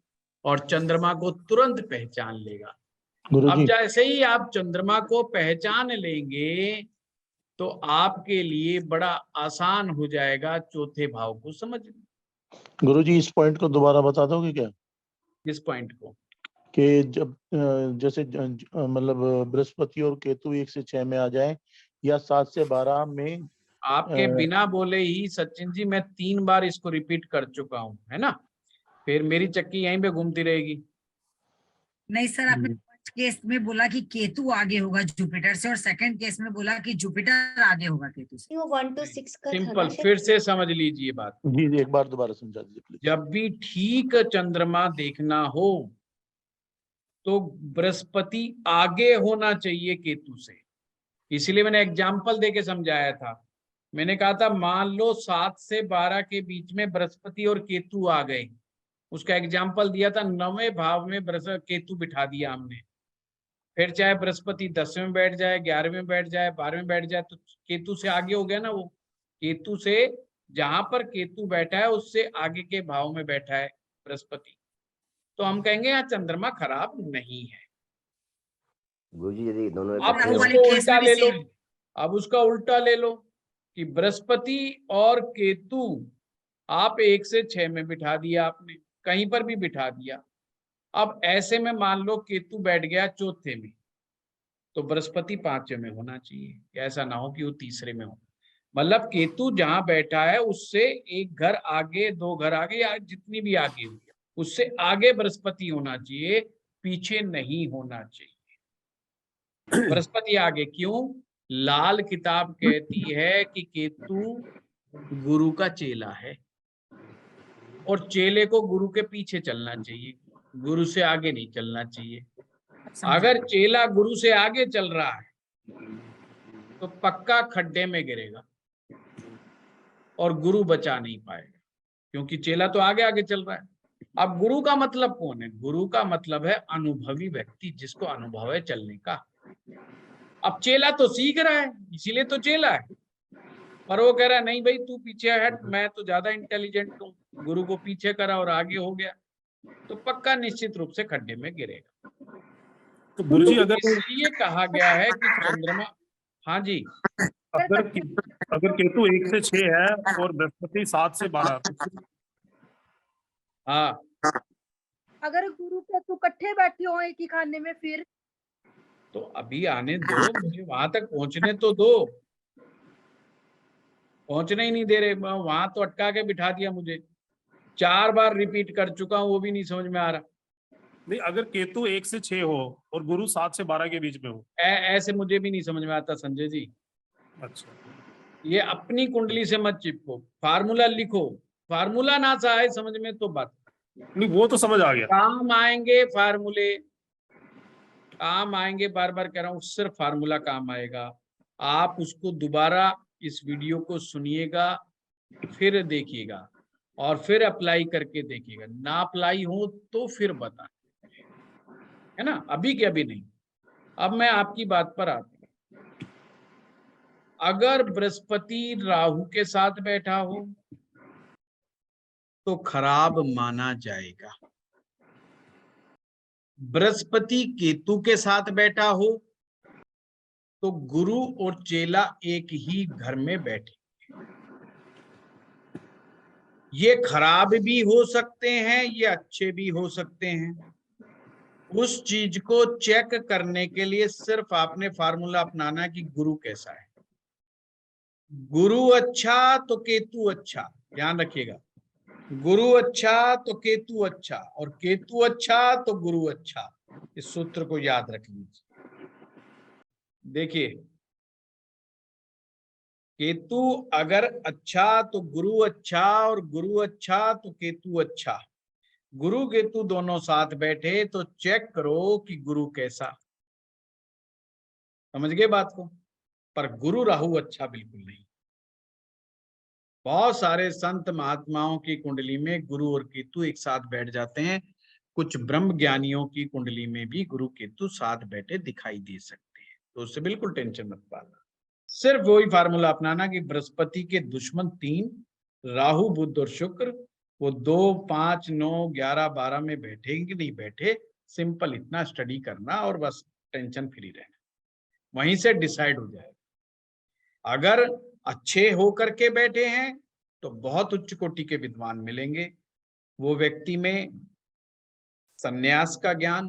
Speaker 1: और चंद्रमा को तुरंत पहचान लेगा। अब जैसे ही आप चंद्रमा को पहचान लेंगे तो आपके लिए बड़ा आसान हो जाएगा चौथे भाव को समझना।
Speaker 4: गुरुजी इस पॉइंट को दोबारा बता दोगे क्या?
Speaker 1: किस पॉइंट को?
Speaker 4: कि जब जैसे मतलब बृहस्पति और केतु 1 से 6 में आ जाए या 7 से 12 में।
Speaker 1: आपके बिना बोले ही सचिन जी मैं 3 बार इसको रिपीट कर चुका हूं, है ना? फिर मेरी चक्की यहीं पे घूमती रहेगी।
Speaker 2: नहीं सर, आपने फर्स्ट केस में बोला कि केतु आगे होगा जुपिटर से, और सेकंड केस में बोला कि जुपिटर आगे होगा केतु से।
Speaker 5: वो 1 to 6 का था
Speaker 1: सिंपल,
Speaker 5: ना?
Speaker 1: फिर से समझ लीजिए बात।
Speaker 4: जी एक बार दोबारा समझा दीजिए प्लीज।
Speaker 1: जब भी ठीक चंद्रमा देखना हो तो बृहस्पति आगे होना चाहिए केतु से। इसलिए मैंने एग्जाम्पल देके समझाया था, मैंने कहा था मान लो 7 से 12 के बीच में बृहस्पति और केतु आ गए, उसका एग्जाम्पल दिया था 9वें भाव में केतु बिठा दिया हमने, फिर चाहे बृहस्पति 10वें में बैठ जाए, 11वें में बैठ जाए, 12वें में बैठ जाए, तो केतु से आगे हो गया ना वो। केतु से जहां पर केतु बैठा है उससे आगे के भाव में बैठा है बृहस्पति, तो हम कहेंगे यहाँ चंद्रमा खराब नहीं है।
Speaker 6: गुरुजी यदि दोनों
Speaker 1: आप
Speaker 2: राहु वाले
Speaker 1: उसको
Speaker 2: केस
Speaker 1: उल्टा
Speaker 2: में भी
Speaker 1: ले लो,
Speaker 2: सेम।
Speaker 1: अब उसका उल्टा ले लो कि बृहस्पति और केतु आप 1 से 6 में बिठा दिया, आपने कहीं पर भी बिठा दिया। अब ऐसे में मान लो केतु बैठ गया चौथे में, तो बृहस्पति 5वें में होना चाहिए, ऐसा ना हो कि वो तीसरे में हो। मतलब केतु जहां बैठा है उससे एक घर आगे, 2 घर आगे, या जितनी भी आगे हुई उससे आगे बृहस्पति होना चाहिए, पीछे नहीं होना चाहिए। बृहस्पति आगे क्यों? लाल किताब कहती है कि केतु गुरु का चेला है और चेले को गुरु के पीछे चलना चाहिए, गुरु से आगे नहीं चलना चाहिए। अगर चेला गुरु से आगे चल रहा है तो पक्का खड्डे में गिरेगा और गुरु बचा नहीं पाएगा, क्योंकि चेला तो आगे आगे चल रहा है। अब गुरु का मतलब कौन है? गुरु का मतलब है अनुभवी व्यक्ति, जिसको अनुभव है चलने का। अब चेला तो सीख रहा है, इसीलिए तो चेला है, पर वो कह रहा है नहीं भाई तू पीछे हट, मैं तो ज्यादा इंटेलिजेंट हूँ, गुरु को पीछे करा और आगे हो गया, तो पक्का निश्चित रूप से खड्डे में गिरेगा।
Speaker 7: तो गुरुजी अगर
Speaker 1: इसलिए कहा गया है कि चंद्रमा, हाँ जी,
Speaker 7: अगर केतु 1 से 6 है और बृहस्पति 7 से 12,
Speaker 1: हाँ,
Speaker 5: अगर गुरु केतु इकट्ठे बैठे हो एक ही खाने में, फिर
Speaker 1: तो अभी आने दो, मुझे वहां तक पहुंचने तो दो, पहुंचने ही नहीं दे रहे, वहां तो अटका के बिठा दिया मुझे। 4 बार रिपीट कर चुका हूं, वो भी नहीं समझ में आ रहा।
Speaker 7: नहीं, अगर केतु 1 से 6 हो और गुरु 7 से 12 के बीच में हो।
Speaker 1: ऐसे मुझे भी नहीं समझ में आता संजय जी।
Speaker 7: अच्छा,
Speaker 1: ये अपनी कुंडली से मत चिपको, फार्मूला लिखो, फार्मूला ना आए समझ में तो बात।
Speaker 7: नहीं वो तो समझ आ गया।
Speaker 1: काम आएंगे फार्मूले, काम आएंगे, बार बार कह रहा हूं, सिर्फ फार्मूला काम आएगा। आप उसको दोबारा इस वीडियो को सुनिएगा, फिर देखिएगा और फिर अप्लाई करके देखिएगा। ना अप्लाई हो तो फिर बता, है ना, अभी के अभी नहीं। अब मैं आपकी बात पर आता हूं। अगर बृहस्पति राहु के साथ बैठा हो तो खराब माना जाएगा। बृहस्पति केतु के साथ बैठा हो तो गुरु और चेला एक ही घर में बैठे, ये खराब भी हो सकते हैं, ये अच्छे भी हो सकते हैं। उस चीज को चेक करने के लिए सिर्फ आपने फार्मूला अपनाना है कि गुरु कैसा है। गुरु अच्छा तो केतु अच्छा, ध्यान रखिएगा। गुरु अच्छा तो केतु अच्छा, और केतु अच्छा तो गुरु अच्छा। इस सूत्र को याद रख लीजिए। देखिए, केतु अगर अच्छा तो गुरु अच्छा, और गुरु अच्छा तो केतु अच्छा। गुरु केतु दोनों साथ बैठे तो चेक करो कि गुरु कैसा। समझ गए बात को? पर गुरु राहु अच्छा बिल्कुल नहीं। बहुत सारे संत महात्माओं की कुंडली में गुरु और केतु एक साथ बैठ जाते हैं। कुछ ब्रह्म ज्ञानियों की कुंडली में भी गुरु केतु साथ बैठे दिखाई दे सकते हैं, तो उससे बिल्कुल टेंशन मत पाना। सिर्फ वही फार्मूला अपनाना कि बृहस्पति के दुश्मन 3 राहु बुध और शुक्र, वो 2, 5, 9, 11, 12 में बैठे कि नहीं बैठे, सिंपल इतना स्टडी करना और बस टेंशन फ्री रहना, वहीं से डिसाइड हो जाएगा। अगर अच्छे होकर के बैठे हैं तो बहुत उच्च कोटि के विद्वान मिलेंगे। वो व्यक्ति में संन्यास का ज्ञान,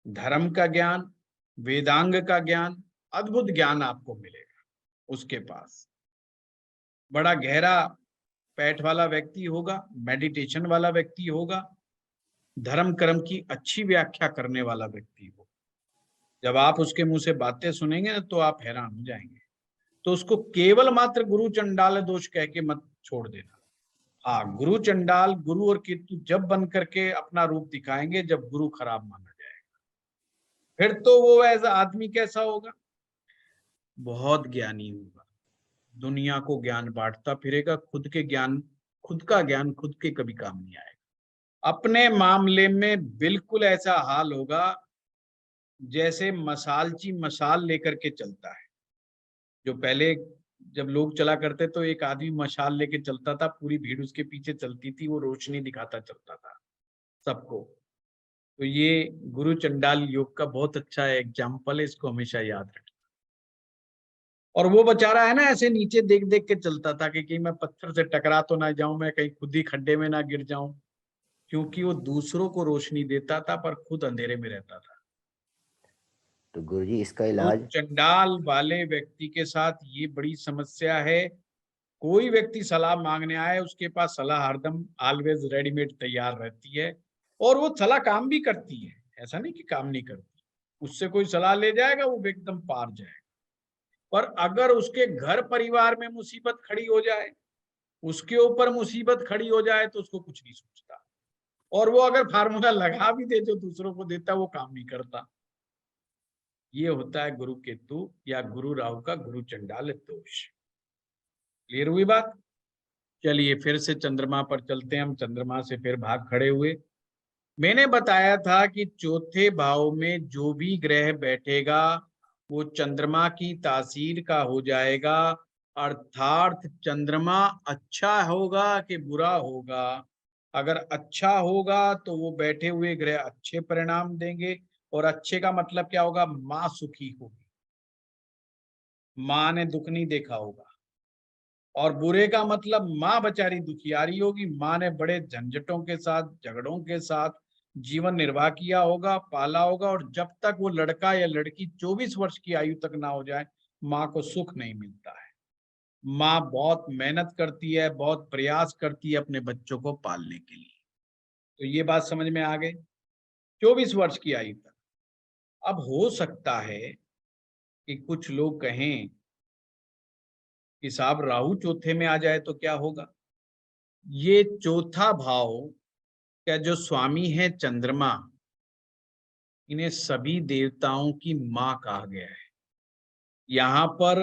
Speaker 1: धर्म का ज्ञान, वेदांग का ज्ञान, अद्भुत ज्ञान आपको मिलेगा। उसके पास बड़ा गहरा पैठ वाला व्यक्ति होगा, मेडिटेशन वाला व्यक्ति होगा, धर्म कर्म की अच्छी व्याख्या करने वाला व्यक्ति होगा। जब आप उसके मुंह से बातें सुनेंगे ना तो आप हैरान हो जाएंगे। तो उसको केवल मात्र गुरु चंडाल दोष कह के मत छोड़ देना। हाँ, गुरु चंडाल, गुरु और केतु जब बन करके अपना रूप दिखाएंगे जब गुरु खराब माना जाएगा, फिर तो वो ऐसा आदमी कैसा होगा? बहुत ज्ञानी होगा, दुनिया को ज्ञान बांटता फिरेगा, खुद का ज्ञान खुद के कभी काम नहीं आएगा। अपने मामले में बिल्कुल ऐसा हाल होगा जैसे मसालची मसाल लेकर के चलता है। जो पहले जब लोग चला करते तो एक आदमी मशाल लेके चलता था, पूरी भीड़ उसके पीछे चलती थी, वो रोशनी दिखाता चलता था सबको। तो ये गुरु चंडाल योग का बहुत अच्छा एग्जाम्पल है, इसको हमेशा याद रखना। और वो बेचारा है ना, ऐसे नीचे देख देख के चलता था कि कहीं मैं पत्थर से टकरा तो ना जाऊं, मैं कहीं खुद ही खड्डे में ना गिर जाऊं, क्योंकि वो दूसरों को रोशनी देता था पर खुद अंधेरे में रहता था।
Speaker 6: तो गुरुजी इसका
Speaker 1: तो
Speaker 6: इलाज?
Speaker 1: चंडाल वाले व्यक्ति के साथ ये बड़ी समस्या है। कोई व्यक्ति सलाह मांगने आए, उसके पास सलाह हरदम ऑलवेज रेडीमेड तैयार रहती है, और वो सलाह काम भी करती है, ऐसा नहीं कि काम नहीं करती। उससे कोई सलाह ले जाएगा वो एकदम पार जाएगा। पर अगर उसके घर परिवार में मुसीबत खड़ी हो जाए, उसके ऊपर मुसीबत खड़ी हो जाए, तो उसको कुछ नहीं सोचता। और वो अगर फार्मूला लगा भी दे जो दूसरों को देता, वो काम नहीं करता। ये होता है गुरु केतु या गुरु राहु का गुरु चंडाल दोष। क्लियर हुई बात? चलिए फिर से चंद्रमा पर चलते हैं। हम चंद्रमा से फिर भाग खड़े हुए। मैंने बताया था कि चौथे भाव में जो भी ग्रह बैठेगा वो चंद्रमा की तासीर का हो जाएगा। अर्थात चंद्रमा अच्छा होगा कि बुरा होगा। अगर अच्छा होगा तो वो बैठे हुए ग्रह अच्छे परिणाम देंगे, और अच्छे का मतलब क्या होगा? माँ सुखी होगी, माँ ने दुख नहीं देखा होगा। और बुरे का मतलब माँ बेचारी दुखियारी होगी, माँ ने बड़े झंझटों के साथ, झगड़ों के साथ जीवन निर्वाह किया होगा, पाला होगा, और जब तक वो लड़का या लड़की 24 वर्ष की आयु तक ना हो जाए, माँ को सुख नहीं मिलता है। माँ बहुत मेहनत करती है, बहुत प्रयास करती है अपने बच्चों को पालने के लिए। तो ये बात समझ में आ गई। 24 वर्ष की आयु तक। अब हो सकता है कि कुछ लोग कहें कि साहब राहु चौथे में आ जाए तो क्या होगा? ये चौथा भाव का जो स्वामी है चंद्रमा, इन्हें सभी देवताओं की मां कहा गया है। यहाँ पर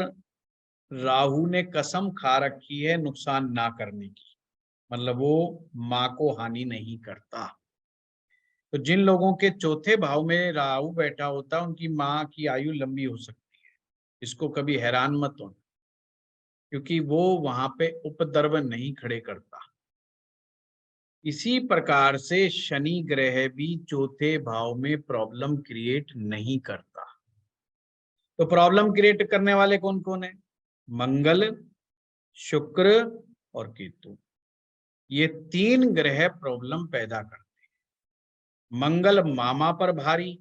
Speaker 1: राहु ने कसम खा रखी है नुकसान ना करने की, मतलब वो मां को हानि नहीं करता। तो जिन लोगों के चौथे भाव में राहु बैठा होता है उनकी मां की आयु लंबी हो सकती है। इसको कभी हैरान मत होना, क्योंकि वो वहां पे उपद्रव नहीं खड़े करता। इसी प्रकार से शनि ग्रह भी चौथे भाव में प्रॉब्लम क्रिएट नहीं करता। तो प्रॉब्लम क्रिएट करने वाले कौन कौन है? मंगल, शुक्र और केतु। ये 3 ग्रह प्रॉब्लम पैदा करते हैं। मंगल मामा पर भारी,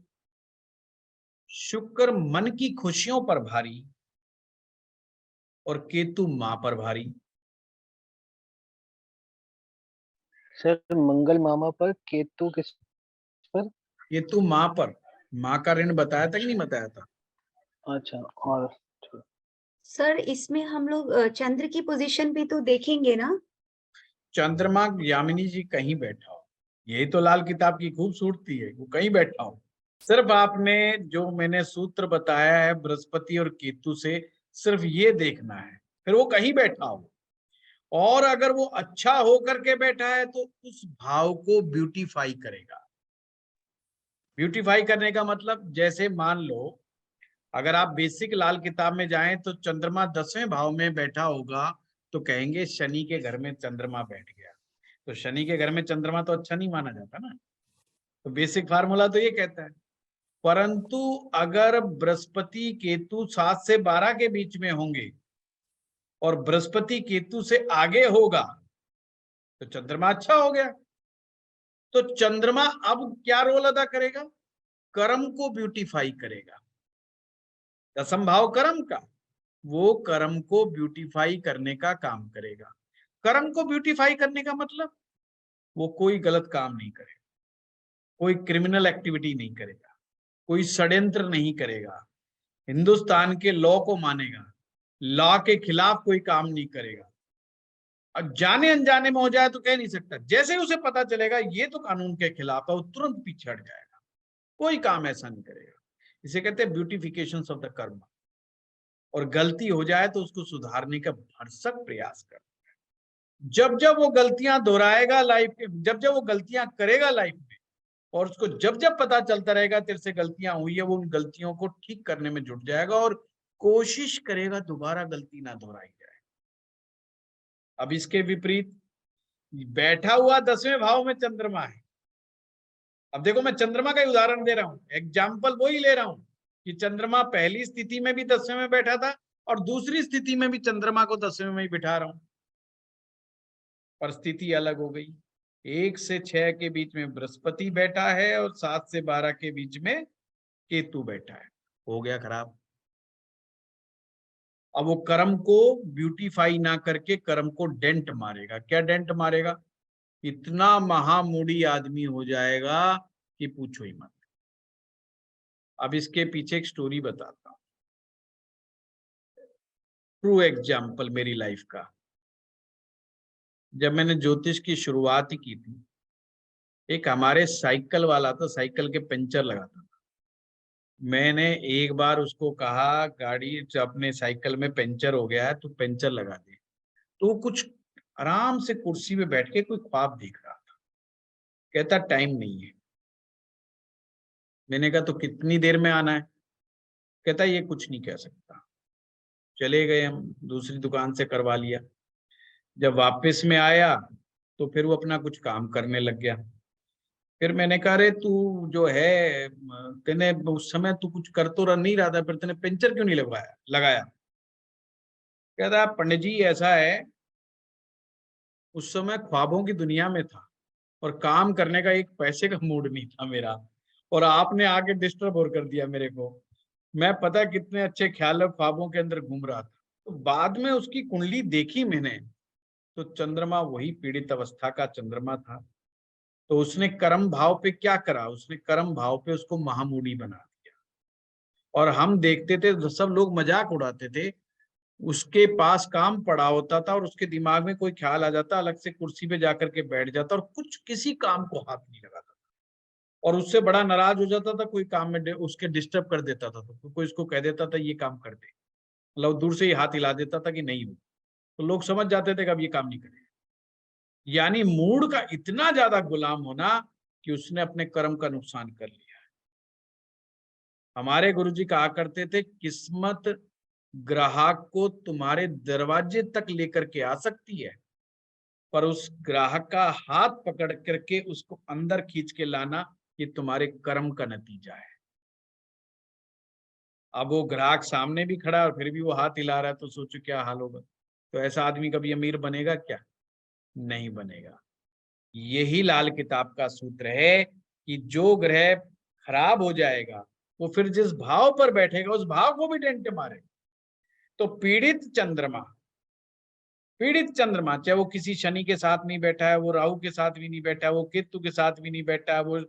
Speaker 1: शुक्र मन की खुशियों पर भारी और केतु मां पर भारी।
Speaker 8: सर मंगल मामा पर, केतु किस पर?
Speaker 1: केतु मां पर। मां का ऋण बताया था कि नहीं बताया था?
Speaker 8: अच्छा, और
Speaker 9: सर इसमें हम लोग चंद्र की पोजीशन भी तो देखेंगे ना?
Speaker 1: चंद्रमा यामिनी जी कहीं बैठा हो, यही तो लाल किताब की खूबसूरती है, वो कहीं बैठा हो। सिर्फ आपने जो मैंने सूत्र बताया है बृहस्पति और केतु से, सिर्फ ये देखना है, फिर वो कहीं बैठा हो। और अगर वो अच्छा हो करके बैठा है तो उस भाव को ब्यूटीफाई करेगा। ब्यूटीफाई करने का मतलब, जैसे मान लो अगर आप बेसिक लाल किताब में जाएं तो चंद्रमा 10वें भाव में बैठा होगा तो कहेंगे शनि के घर में चंद्रमा बैठ गया। तो शनि के घर में चंद्रमा तो अच्छा नहीं माना जाता ना। तो बेसिक फार्मूला तो ये कहता है। परंतु अगर बृहस्पति केतु 7 से 12 के बीच में होंगे और बृहस्पति केतु से आगे होगा तो चंद्रमा अच्छा हो गया। तो चंद्रमा अब क्या रोल अदा करेगा? कर्म को ब्यूटीफाई करेगा। 10वां भाव कर्म का, वो कर्म को ब्यूटीफाई करने का काम करेगा। कर्म को ब्यूटीफाई करने का मतलब वो कोई गलत काम नहीं करेगा, कोई क्रिमिनल एक्टिविटी नहीं करेगा, कोई षड्यंत्र नहीं करेगा, हिंदुस्तान के लॉ को मानेगा, लॉ के खिलाफ कोई काम नहीं करेगा। अब जाने अनजाने में हो जाए तो कह नहीं सकता, जैसे ही उसे पता चलेगा ये तो कानून के खिलाफ है, वो तुरंत पीछे हट जाएगा, कोई काम ऐसा नहीं करेगा। इसे कहते हैं ब्यूटिफिकेशन ऑफ द कर्म। और गलती हो जाए तो उसको सुधारने का भरसक प्रयास कर। जब जब वो गलतियां दोहराएगा लाइफ के, जब जब वो गलतियां करेगा लाइफ में, और उसको जब जब पता चलता रहेगा तेरे से गलतियां हुई है, वो उन गलतियों को ठीक करने में जुट जाएगा और कोशिश करेगा दोबारा गलती ना दोहराई जाए। अब इसके विपरीत बैठा हुआ 10वें भाव में चंद्रमा है। अब देखो मैं चंद्रमा का ही उदाहरण दे रहा हूं, एग्जाम्पल वो ही ले रहा हूं कि चंद्रमा पहली स्थिति में भी 10वें में बैठा था और दूसरी स्थिति में भी चंद्रमा को 10वें में ही बिठा रहा हूं, परिस्थिति अलग हो गई। 1 से 6 के बीच में बृहस्पति बैठा है और 7 से 12 के बीच में केतु बैठा है, हो गया खराब। अब वो कर्म को ब्यूटीफाई ना करके कर्म को डेंट मारेगा। क्या डेंट मारेगा? इतना महामूढ़ी आदमी हो जाएगा कि पूछो ही मत। अब इसके पीछे एक स्टोरी बताता हूं, ट्रू एग्जाम्पल मेरी लाइफ का। जब मैंने ज्योतिष की शुरुआत ही की थी, एक हमारे साइकिल वाला था, साइकिल के पंचर लगाता था। मैंने एक बार उसको कहा गाड़ी अपने साइकिल में पंचर हो गया है तो पंचर लगा दे। तो वो कुछ आराम से कुर्सी पे बैठ के कोई ख्वाब देख रहा था। कहता टाइम नहीं है। मैंने कहा तो कितनी देर में आना है? कहता ये कुछ नहीं कह सकता। चले गए हम, दूसरी दुकान से करवा लिया। जब वापस में आया तो फिर वो अपना कुछ काम करने लग गया। फिर मैंने कहा अरे तू जो है, तेने उस समय तू कुछ कर तो नहीं रहा था, फिर तेने पंचर क्यों नहीं लगाया? कहता पंडित जी ऐसा है, उस समय ख्वाबों की दुनिया में था और काम करने का एक पैसे का मूड नहीं था मेरा, और आपने आके डिस्टर्ब और कर दिया मेरे को। मैं पता कितने अच्छे ख्याल ख्वाबों के अंदर घूम रहा था। तो बाद में उसकी कुंडली देखी मैंने, तो चंद्रमा वही पीड़ित अवस्था का चंद्रमा था। तो उसने कर्म भाव पे क्या करा, उसने कर्म भाव पे उसको महामूढ़ी बना दिया। और हम देखते थे, सब लोग मजाक उड़ाते थे, उसके पास काम पड़ा होता था और उसके दिमाग में कोई ख्याल आ जाता, अलग से कुर्सी पे जाकर के बैठ जाता और कुछ किसी काम को हाथ नहीं लगाता था। और उससे बड़ा नाराज हो जाता था, कोई काम में उसके डिस्टर्ब कर देता था, तो कोई इसको कह देता था ये काम कर दे, मतलब दूर से ही हाथ हिला देता था कि नहीं हो, तो लोग समझ जाते थे कि अब ये काम नहीं करेगा। यानी मूड का इतना ज्यादा गुलाम होना कि उसने अपने कर्म का नुकसान कर लिया है। हमारे गुरुजी कहा करते थे, किस्मत ग्राहक को तुम्हारे दरवाजे तक लेकर के आ सकती है, पर उस ग्राहक का हाथ पकड़ करके उसको अंदर खींच के लाना, ये तुम्हारे कर्म का नतीजा है। अब वो ग्राहक सामने भी खड़ा है और फिर भी वो हाथ हिला रहा है, तो सोचो क्या हाल होगा। तो ऐसा आदमी कभी अमीर बनेगा क्या? नहीं बनेगा। यही लाल किताब का सूत्र है कि जो ग्रह खराब हो जाएगा, वो फिर जिस भाव पर बैठेगा उस भाव को भी डेंट मारेगा। तो पीड़ित चंद्रमा चाहे वो किसी शनि के साथ नहीं बैठा है, वो राहु के साथ भी नहीं बैठा है, वो केतु के साथ भी नहीं बैठा है, वो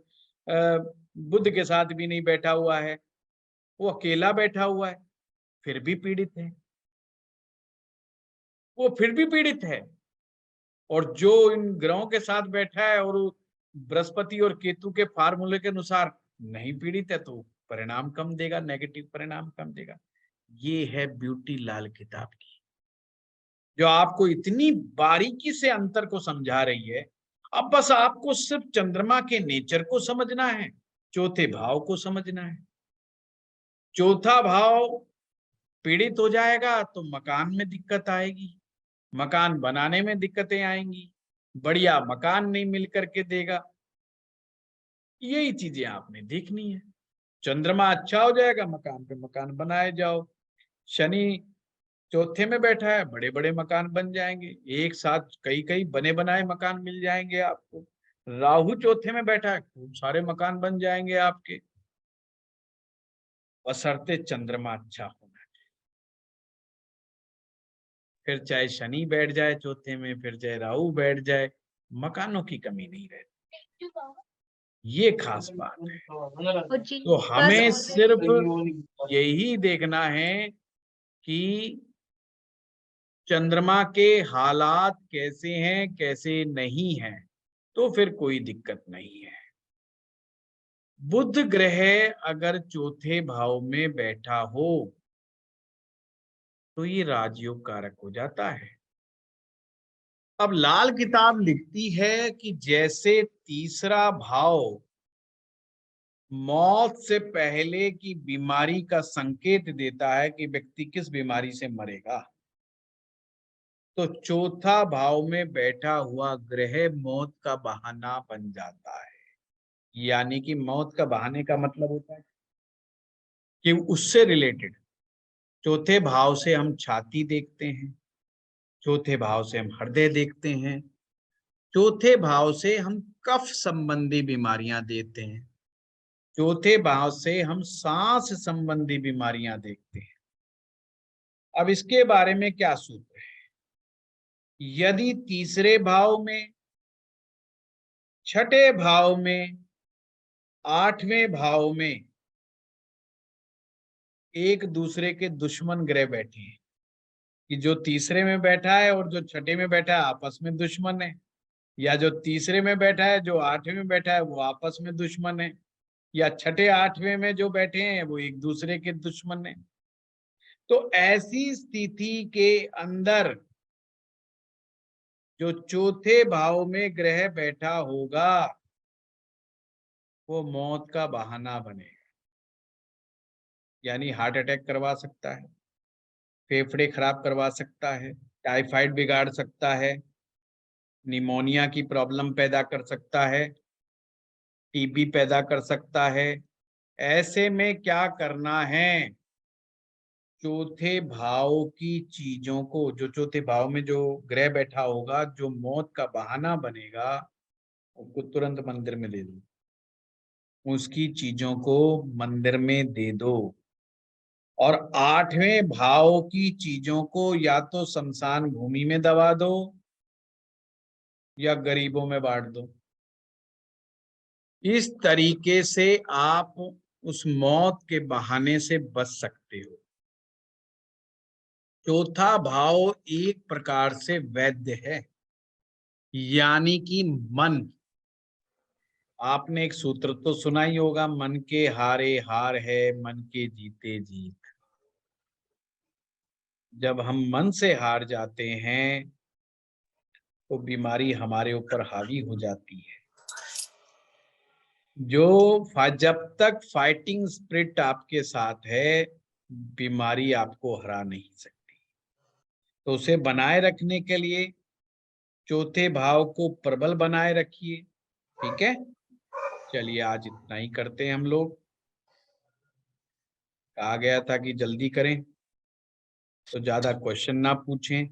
Speaker 1: बुध के साथ भी नहीं बैठा हुआ है, वो अकेला बैठा हुआ है, फिर भी पीड़ित है, वो फिर भी पीड़ित है। और जो इन ग्रहों के साथ बैठा है और बृहस्पति और केतु के फार्मूले के अनुसार नहीं पीड़ित है, तो परिणाम कम देगा, नेगेटिव परिणाम कम देगा। ये है ब्यूटी लाल किताब की, जो आपको इतनी बारीकी से अंतर को समझा रही है। अब बस आपको सिर्फ चंद्रमा के नेचर को समझना है, चौथे भाव को समझना है। चौथा भाव पीड़ित हो जाएगा तो मकान में दिक्कत आएगी, मकान बनाने में दिक्कतें आएंगी, बढ़िया मकान नहीं मिल करके देगा। यही चीजें आपने देखनी है। चंद्रमा अच्छा हो जाएगा, मकान पे मकान बनाए जाओ। शनि चौथे में बैठा है, बड़े बड़े मकान बन जाएंगे, एक साथ कई कई बने बनाए मकान मिल जाएंगे आपको। राहु चौथे में बैठा है, खूब सारे मकान बन जाएंगे आपके, बशर्ते चंद्रमा अच्छा होना चाहिए। फिर चाहे शनि बैठ जाए चौथे में, फिर चाहे राहु बैठ जाए, मकानों की कमी नहीं रहती। ये खास बात है। तो हमें सिर्फ यही देखना है कि चंद्रमा के हालात कैसे हैं, कैसे नहीं हैं, तो फिर कोई दिक्कत नहीं है। बुध ग्रह अगर चौथे भाव में बैठा हो तो ये राजयोग कारक हो जाता है। अब लाल किताब लिखती है कि जैसे तीसरा भाव मौत से पहले की बीमारी का संकेत देता है कि व्यक्ति किस बीमारी से मरेगा, तो चौथा भाव में बैठा हुआ ग्रह मौत का बहाना बन जाता है। यानी कि मौत का बहाने का मतलब होता है कि उससे रिलेटेड चौथे भाव से हम छाती देखते हैं, चौथे भाव से हम हृदय देखते हैं, चौथे भाव से हम कफ संबंधी बीमारियां देखते हैं, चौथे भाव से हम सांस संबंधी बीमारियां देखते हैं। अब इसके बारे में क्या सूत्र है? यदि तीसरे भाव में, छठे भाव में, आठवें भाव में एक दूसरे के दुश्मन ग्रह बैठे हैं, कि जो तीसरे में बैठा है और जो छठे में बैठा है आपस में दुश्मन है, या जो तीसरे में बैठा है जो आठवें में बैठा है वो आपस में दुश्मन है, या छठे आठवें में जो बैठे हैं वो एक दूसरे के दुश्मन है, तो ऐसी स्थिति के अंदर जो चौथे भाव में ग्रह बैठा होगा वो मौत का बहाना बनेगा। यानी हार्ट अटैक करवा सकता है, फेफड़े खराब करवा सकता है, टाइफाइड बिगाड़ सकता है, निमोनिया की प्रॉब्लम पैदा कर सकता है, टीबी पैदा कर सकता है। ऐसे में क्या करना है? चौथे भाव की चीजों को, जो चौथे भाव में जो ग्रह बैठा होगा जो मौत का बहाना बनेगा, उसको तुरंत मंदिर में दे दो, उसकी चीजों को मंदिर में दे दो। और 8वें भाव की चीजों को या तो शमशान भूमि में दबा दो या गरीबों में बांट दो। इस तरीके से आप उस मौत के बहाने से बच सकते हो। चौथा भाव एक प्रकार से वैद्य है, यानी कि मन। आपने एक सूत्र तो सुना ही होगा, मन के हारे हार है, मन के जीते जीत। जब हम मन से हार जाते हैं तो बीमारी हमारे ऊपर हावी हो जाती है। जब तक फाइटिंग स्पिरिट आपके साथ है, बीमारी आपको हरा नहीं सकती। तो उसे बनाए रखने के लिए चौथे भाव को प्रबल बनाए रखिए। ठीक है, चलिए आज इतना ही करते हैं हम लोग। कहा गया था कि जल्दी करें, तो ज्यादा क्वेश्चन ना पूछें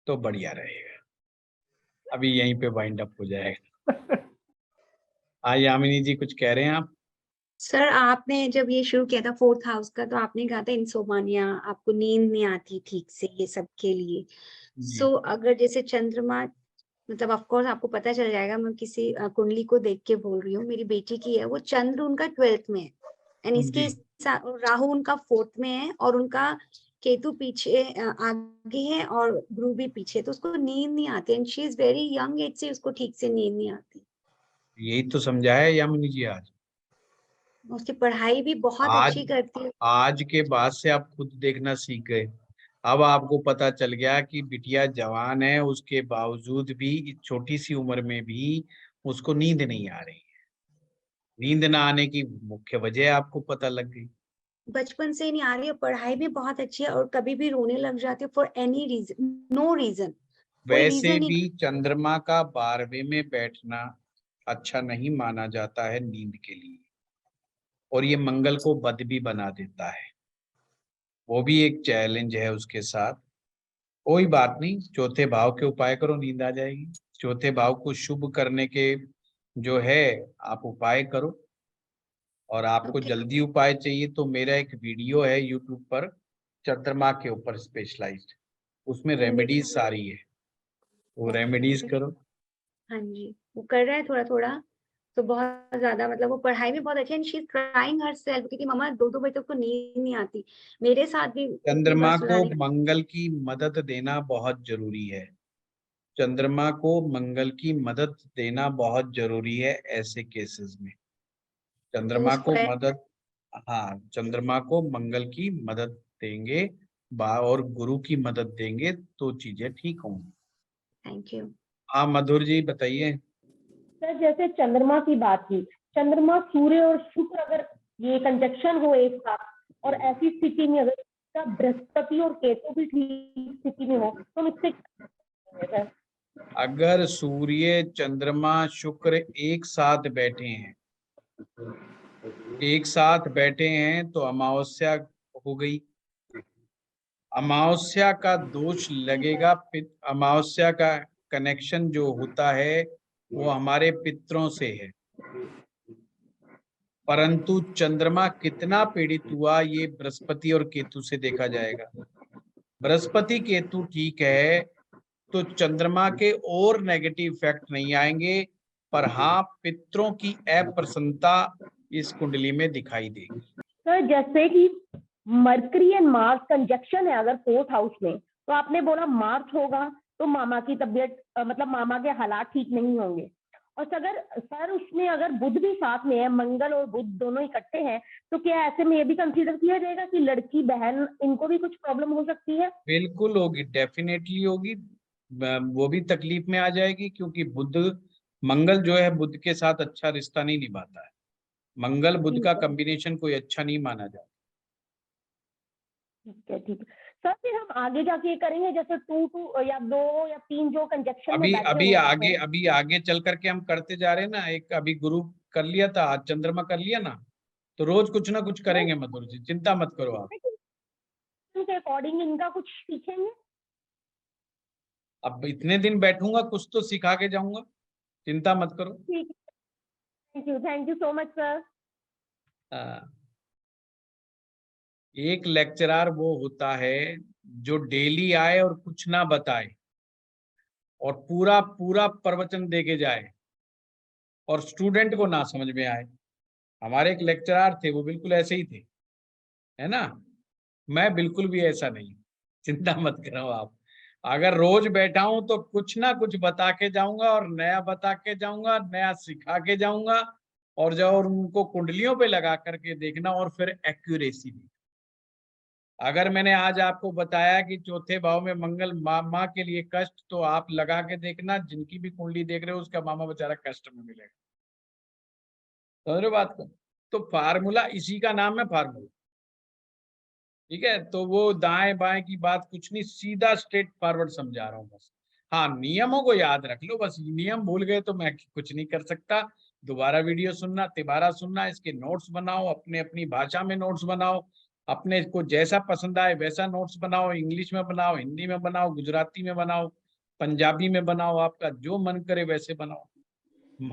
Speaker 1: तो बढ़िया रहेगा। अभी यहीं पे वाइंड अप हो जाएगा। यामिनी जी कुछ कह रहे हैं आप?
Speaker 9: सर आपने जब ये शुरू किया था 4th हाउस का, तो आपने कहा था इंसोमानिया, आपको नींद नहीं आती ठीक से, ये सब के लिए। सो अगर जैसे चंद्रमा, मतलब ऑफ कोर्स आपको पता चल जाएगा, मैं किसी कुंडली को देख के बोल रही हूँ, मेरी बेटी की है, वो चंद्र उनका 12th में है एंड इसके राहु उनका 4th में है और उनका केतु पीछे आगे है और गुरु भी पीछे, तो उसको नींद नहीं आती and she is very young age से उसको ठीक से नींद नहीं आती।
Speaker 1: यही तो समझाया यामिनी जी आज।
Speaker 9: उसकी पढ़ाई भी बहुत
Speaker 1: आज
Speaker 9: अच्छी करती है।
Speaker 1: आज के बाद से आप खुद देखना सीख गए। अब आपको पता चल गया कि बिटिया जवान है, उसके बावजूद भी इस छोटी सी उम्र में भी उसको नींद नहीं आ रही है। नींद ना आने की मुख्य वजह आपको पता लग गई।
Speaker 9: बचपन से ही नहीं आ रही है, पढ़ाई भी बहुत अच्छी है और कभी भी रोने लग जाती है for any reason, no reason, कोई
Speaker 1: वैसे
Speaker 9: रीजन ही।
Speaker 1: भी चंद्रमा का 12वें में बैठना अच्छा नहीं माना जाता है नींद के लिए, और ये मंगल को बद भी बना देता है। वो भी एक चैलेंज है उसके साथ। कोई बात नहीं, चौथे भाव के उपाय करो, नींद आ जाएगी। चौथे भाव को शुभ करने के जो है आप उपाय करो। और आपको
Speaker 9: Okay.
Speaker 1: जल्दी उपाय चाहिए तो मेरा एक वीडियो है यूट्यूब पर चंद्रमा के ऊपर स्पेशलाइज्ड, उसमें रेमेडीज सारी है, वो रेमेडीज करो।
Speaker 9: हाँ जी, वो कर रहा है थोड़ा थोड़ा, तो बहुत ज्यादा, मतलब वो पढ़ाई में बहुत अच्छी है, शी इज ट्राइंग हरसेल्फ, क्योंकि मम्मा 2-2 बजे तक तो नींद नहीं आती। मेरे साथ भी इतनी बार
Speaker 1: चंद्रमा को
Speaker 9: सुलाने।
Speaker 1: मंगल की मदद देना बहुत जरूरी है। चंद्रमा को मंगल की मदद देना बहुत जरूरी है ऐसे केसेस में।
Speaker 9: तो
Speaker 1: चंद्रमा
Speaker 9: उसको
Speaker 1: को मदद, हाँ, चंद्रमा को मंगल की मदद देंगे और गुरु की मदद देंगे तो चीजें ठीक होंगी।
Speaker 9: Thank you.
Speaker 1: हाँ मधुर जी बताइए।
Speaker 5: सर जैसे चंद्रमा की बात की, चंद्रमा सूर्य और शुक्र अगर ये कंजक्शन हो एक साथ, और ऐसी स्थिति में अगर बृहस्पति और केतु भी ठीक स्थिति में हो तो हम इससे
Speaker 1: अगर सूर्य चंद्रमा शुक्र एक साथ बैठे हैं तो अमावस्या हो गई। अमावस्या का दोष लगेगा। अमावस्या का कनेक्शन जो होता है वो हमारे पितरों से है, परंतु चंद्रमा कितना पीड़ित हुआ ये बृहस्पति और केतु से देखा जाएगा। बृहस्पति केतु ठीक है तो चंद्रमा के और नेगेटिव इफेक्ट नहीं आएंगे, पर हाँ पितरों की अप्रसन्नता इस कुंडली में दिखाई देगी।
Speaker 5: सर जैसे कि मरकरी एंड मार्स कंजक्शन है अगर 4th हाउस में, तो आपने बोला मार्च होगा तो मामा की तबीयत, मतलब मामा के हालात ठीक नहीं होंगे। और अगर सर उसमें अगर बुध भी साथ में है, मंगल और बुध दोनों इकट्ठे हैं, तो क्या ऐसे में ये भी कंसीडर किया जाएगा कि लड़की बहन इनको भी कुछ प्रॉब्लम हो सकती है?
Speaker 1: बिल्कुल होगी, डेफिनेटली होगी। वो भी तकलीफ में आ जाएगी क्योंकि मंगल जो है बुध के साथ अच्छा रिश्ता नहीं निभाता है। मंगल बुध का कॉम्बिनेशन कोई अच्छा नहीं माना जाता।
Speaker 5: ठीक है ठीक है सर, फिर हम आगे जाके ये करेंगे जैसे 2 या 2 या 3 जो कंजक्शन में बैठे हुए हैं।
Speaker 1: अभी आगे चल करके हम करते जा रहे हैं ना। एक अभी गुरु कर लिया था, आज चंद्रमा कर लिया ना, तो रोज कुछ ना कुछ करेंगे मधुर जी, चिंता मत करो आप।
Speaker 5: के अकॉर्डिंग इनका कुछ सीखेंगे।
Speaker 1: अब इतने दिन बैठूंगा कुछ तो सिखा के जाऊंगा, चिंता मत करो।
Speaker 5: ठीक है, thank you so much sir.
Speaker 1: एक लेक्चरर वो होता है जो डेली आए और कुछ ना बताए और पूरा पूरा प्रवचन दे के जाए और स्टूडेंट को ना समझ में आए। हमारे एक लेक्चरर थे, वो बिल्कुल ऐसे ही थे, है ना। मैं बिल्कुल भी ऐसा नहीं, चिंता मत करो आप। अगर रोज बैठा हूं तो कुछ ना कुछ बता के जाऊंगा और नया बता के जाऊंगा, नया सिखा के जाऊंगा, और जब उनको कुंडलियों पे लगा करके देखना और फिर एक्यूरेसी भी। अगर मैंने आज आपको बताया कि चौथे भाव में मंगल मामा के लिए कष्ट, तो आप लगा के देखना, जिनकी भी कुंडली देख रहे हो उसका मामा बेचारा कष्ट में मिलेगा। समझ रहे हो बात को? तो फार्मूला इसी का नाम है फार्मूला, ठीक है। तो वो दाएं बाएं की बात कुछ नहीं, सीधा स्ट्रेट फॉरवर्ड समझा रहा हूँ बस। हाँ, नियमों को याद रख लो बस, नियम भूल गए तो मैं कुछ नहीं कर सकता। दोबारा वीडियो सुनना, तिबारा सुनना, इसके नोट्स बनाओ, अपने अपनी भाषा में नोट्स बनाओ, अपने को जैसा पसंद आए वैसा नोट्स बनाओ, इंग्लिश में बनाओ, हिंदी में बनाओ, गुजराती में बनाओ, पंजाबी में बनाओ, आपका जो मन करे वैसे बनाओ।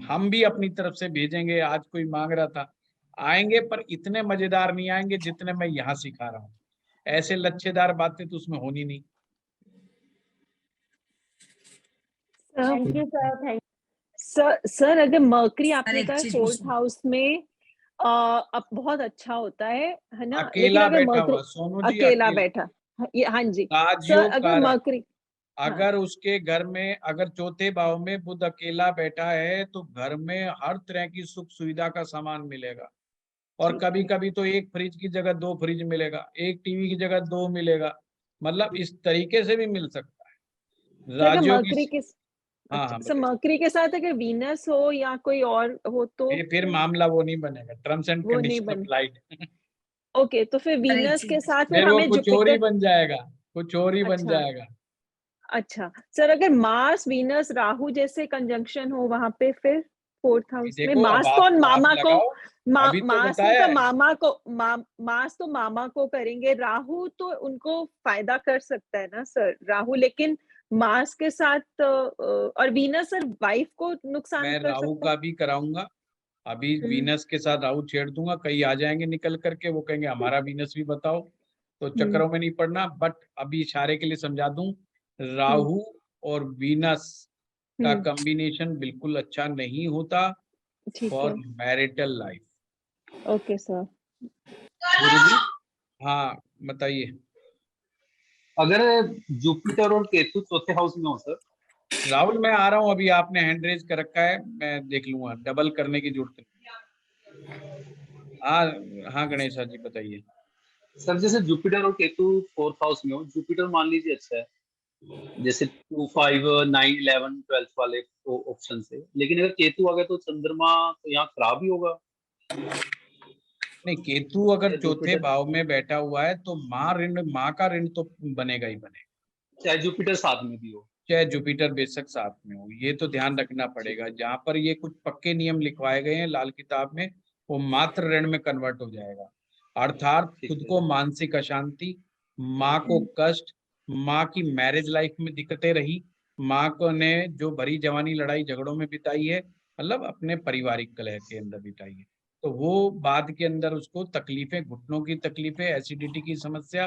Speaker 1: हम भी अपनी तरफ से भेजेंगे। आज कोई मांग रहा था, आएंगे, पर इतने मजेदार नहीं आएंगे जितने मैं यहाँ सिखा रहा हूँ। ऐसे लच्छेदार बातें तो उसमें होनी नहीं।
Speaker 5: Thank you sir, thank
Speaker 10: sir अगर मर्करी
Speaker 2: सर
Speaker 10: आपने
Speaker 2: एक
Speaker 10: कहा
Speaker 2: चीज
Speaker 10: फोर्थ
Speaker 2: पूछना,
Speaker 10: हाउस में अब बहुत अच्छा होता है ना, लेकिन
Speaker 1: अकेला
Speaker 10: अगर
Speaker 1: बैठा
Speaker 10: मर्करी
Speaker 1: हुआ, सोनू जी
Speaker 10: अकेला
Speaker 1: अकेला,
Speaker 10: बैठा, हाँ जी सर,
Speaker 1: राजयोग
Speaker 10: अगर
Speaker 1: कारक।
Speaker 10: मर्करी, हाँ
Speaker 1: अगर उसके घर में, अगर चौथे भाव में बुध अकेला बैठा है तो घर में हर तरह की सुख सुविधा का सामान मिलेगा। और
Speaker 10: ठीक
Speaker 1: कभी
Speaker 10: है,
Speaker 1: कभी तो एक फ्रिज की जगह 2 फ्रिज मिलेगा, एक टीवी की जगह 2 मिलेगा, मतलब इस तरीके से भी मिल सकता है।
Speaker 10: तो अगर
Speaker 1: राजयोग
Speaker 10: मर्करी के,
Speaker 1: हाँ
Speaker 10: अच्छा
Speaker 1: हाँ
Speaker 10: सर,
Speaker 1: बताइए।
Speaker 10: मर्करी के साथ अगर वीनस हो या कोई और हो तो
Speaker 1: फिर मामला वो नहीं बनेगा, टर्म्स एंड
Speaker 10: वो नहीं
Speaker 1: कंडीशन
Speaker 10: बन,
Speaker 1: अप्लाइड।
Speaker 10: ओके, तो फिर
Speaker 2: सर एक
Speaker 10: वीनस के
Speaker 2: चीज,
Speaker 10: साथ फिर
Speaker 1: फिर वो
Speaker 10: हमें
Speaker 1: कुछ और ही
Speaker 10: जुपिटर,
Speaker 1: बन जाएगा, कुछ और ही बन
Speaker 10: अच्छा
Speaker 1: जाएगा।
Speaker 10: अच्छा सर, अगर मार्स वीनस राहु जैसे कंजंक्शन हो वहां पे फिर फोर्थ
Speaker 1: अभी
Speaker 10: हाउस में,
Speaker 1: देखो, अब
Speaker 10: मार्स तो और
Speaker 1: आप
Speaker 10: मामा को,
Speaker 1: लगाओ, अभी तो
Speaker 10: मार्स तो
Speaker 1: बताया है।
Speaker 10: मामा को, मार्स तो मामा को करेंगे, राहु तो उनको फायदा कर सकता है ना सर राहु, लेकिन मार्स के साथ और वीनस सर वाइफ को नुकसान
Speaker 1: मैं
Speaker 10: कर
Speaker 1: राहु
Speaker 10: सकता
Speaker 1: का भी कराऊंगा। अभी
Speaker 10: है।
Speaker 1: वीनस के साथ राहु छेड़ दूंगा, कई आ जाएंगे निकल करके, वो कहेंगे हमारा वीनस भी बताओ, तो
Speaker 10: हम्म
Speaker 1: चक्करों में नहीं पड़ना। बट अभी इशारे के लिए समझा दूं,
Speaker 10: हम्म
Speaker 1: राहु और वीनस का
Speaker 10: हम्म,
Speaker 1: कॉम्बिनेशन बिल्कुल अच्छा नहीं होता
Speaker 10: ठीक
Speaker 1: फॉर
Speaker 10: है,
Speaker 1: marital life.
Speaker 10: Okay sir.
Speaker 7: Guruji,
Speaker 1: हाँ बताइए।
Speaker 7: अगर जुपिटर और केतु चौथे हाउस में हो सर,
Speaker 1: राहुल मैं आ रहा हूँ अभी, आपने हैंड रेज कर रखा है, मैं देख लूंगा, डबल करने की जरूरत नहीं। हाँ हाँ गणेश जी बताइए।
Speaker 7: सर जैसे जुपिटर और केतु फोर्थ हाउस में हो, जुपिटर मान लीजिए अच्छा है, जैसे 2, 5, 9, 11, 12 वाले ऑप्शन से, लेकिन अगर केतु आ गया तो चंद्रमा तो यहाँ खराब ही होगा।
Speaker 1: नहीं, केतु अगर
Speaker 7: या
Speaker 1: चौथे
Speaker 7: जुपिटर,
Speaker 1: भाव में बैठा हुआ है तो माँ का ऋण तो बनेगा ही बनेगा,
Speaker 7: चाहे जुपिटर साथ में भी हो।
Speaker 1: चाहे जुपिटर बेशक साथ में हो। ये तो ध्यान रखना
Speaker 7: ठीक
Speaker 1: पड़ेगा, जहां पर ये कुछ पक्के नियम लिखवाए गए हैं लाल किताब में, वो मात्र ऋण में कन्वर्ट हो जाएगा। अर्थात
Speaker 7: ठीक
Speaker 1: खुद
Speaker 7: है,
Speaker 1: को मानसिक अशांति, माँ को कष्ट, माँ की मैरिज लाइफ में दिक्कतें रही, माँ को ने जो भरी जवानी लड़ाई झगड़ों में बिताई है, मतलब अपने पारिवारिक कलह के अंदर बिताई है, तो वो बाद के अंदर उसको तकलीफें, घुटनों की तकलीफें, एसिडिटी की समस्या,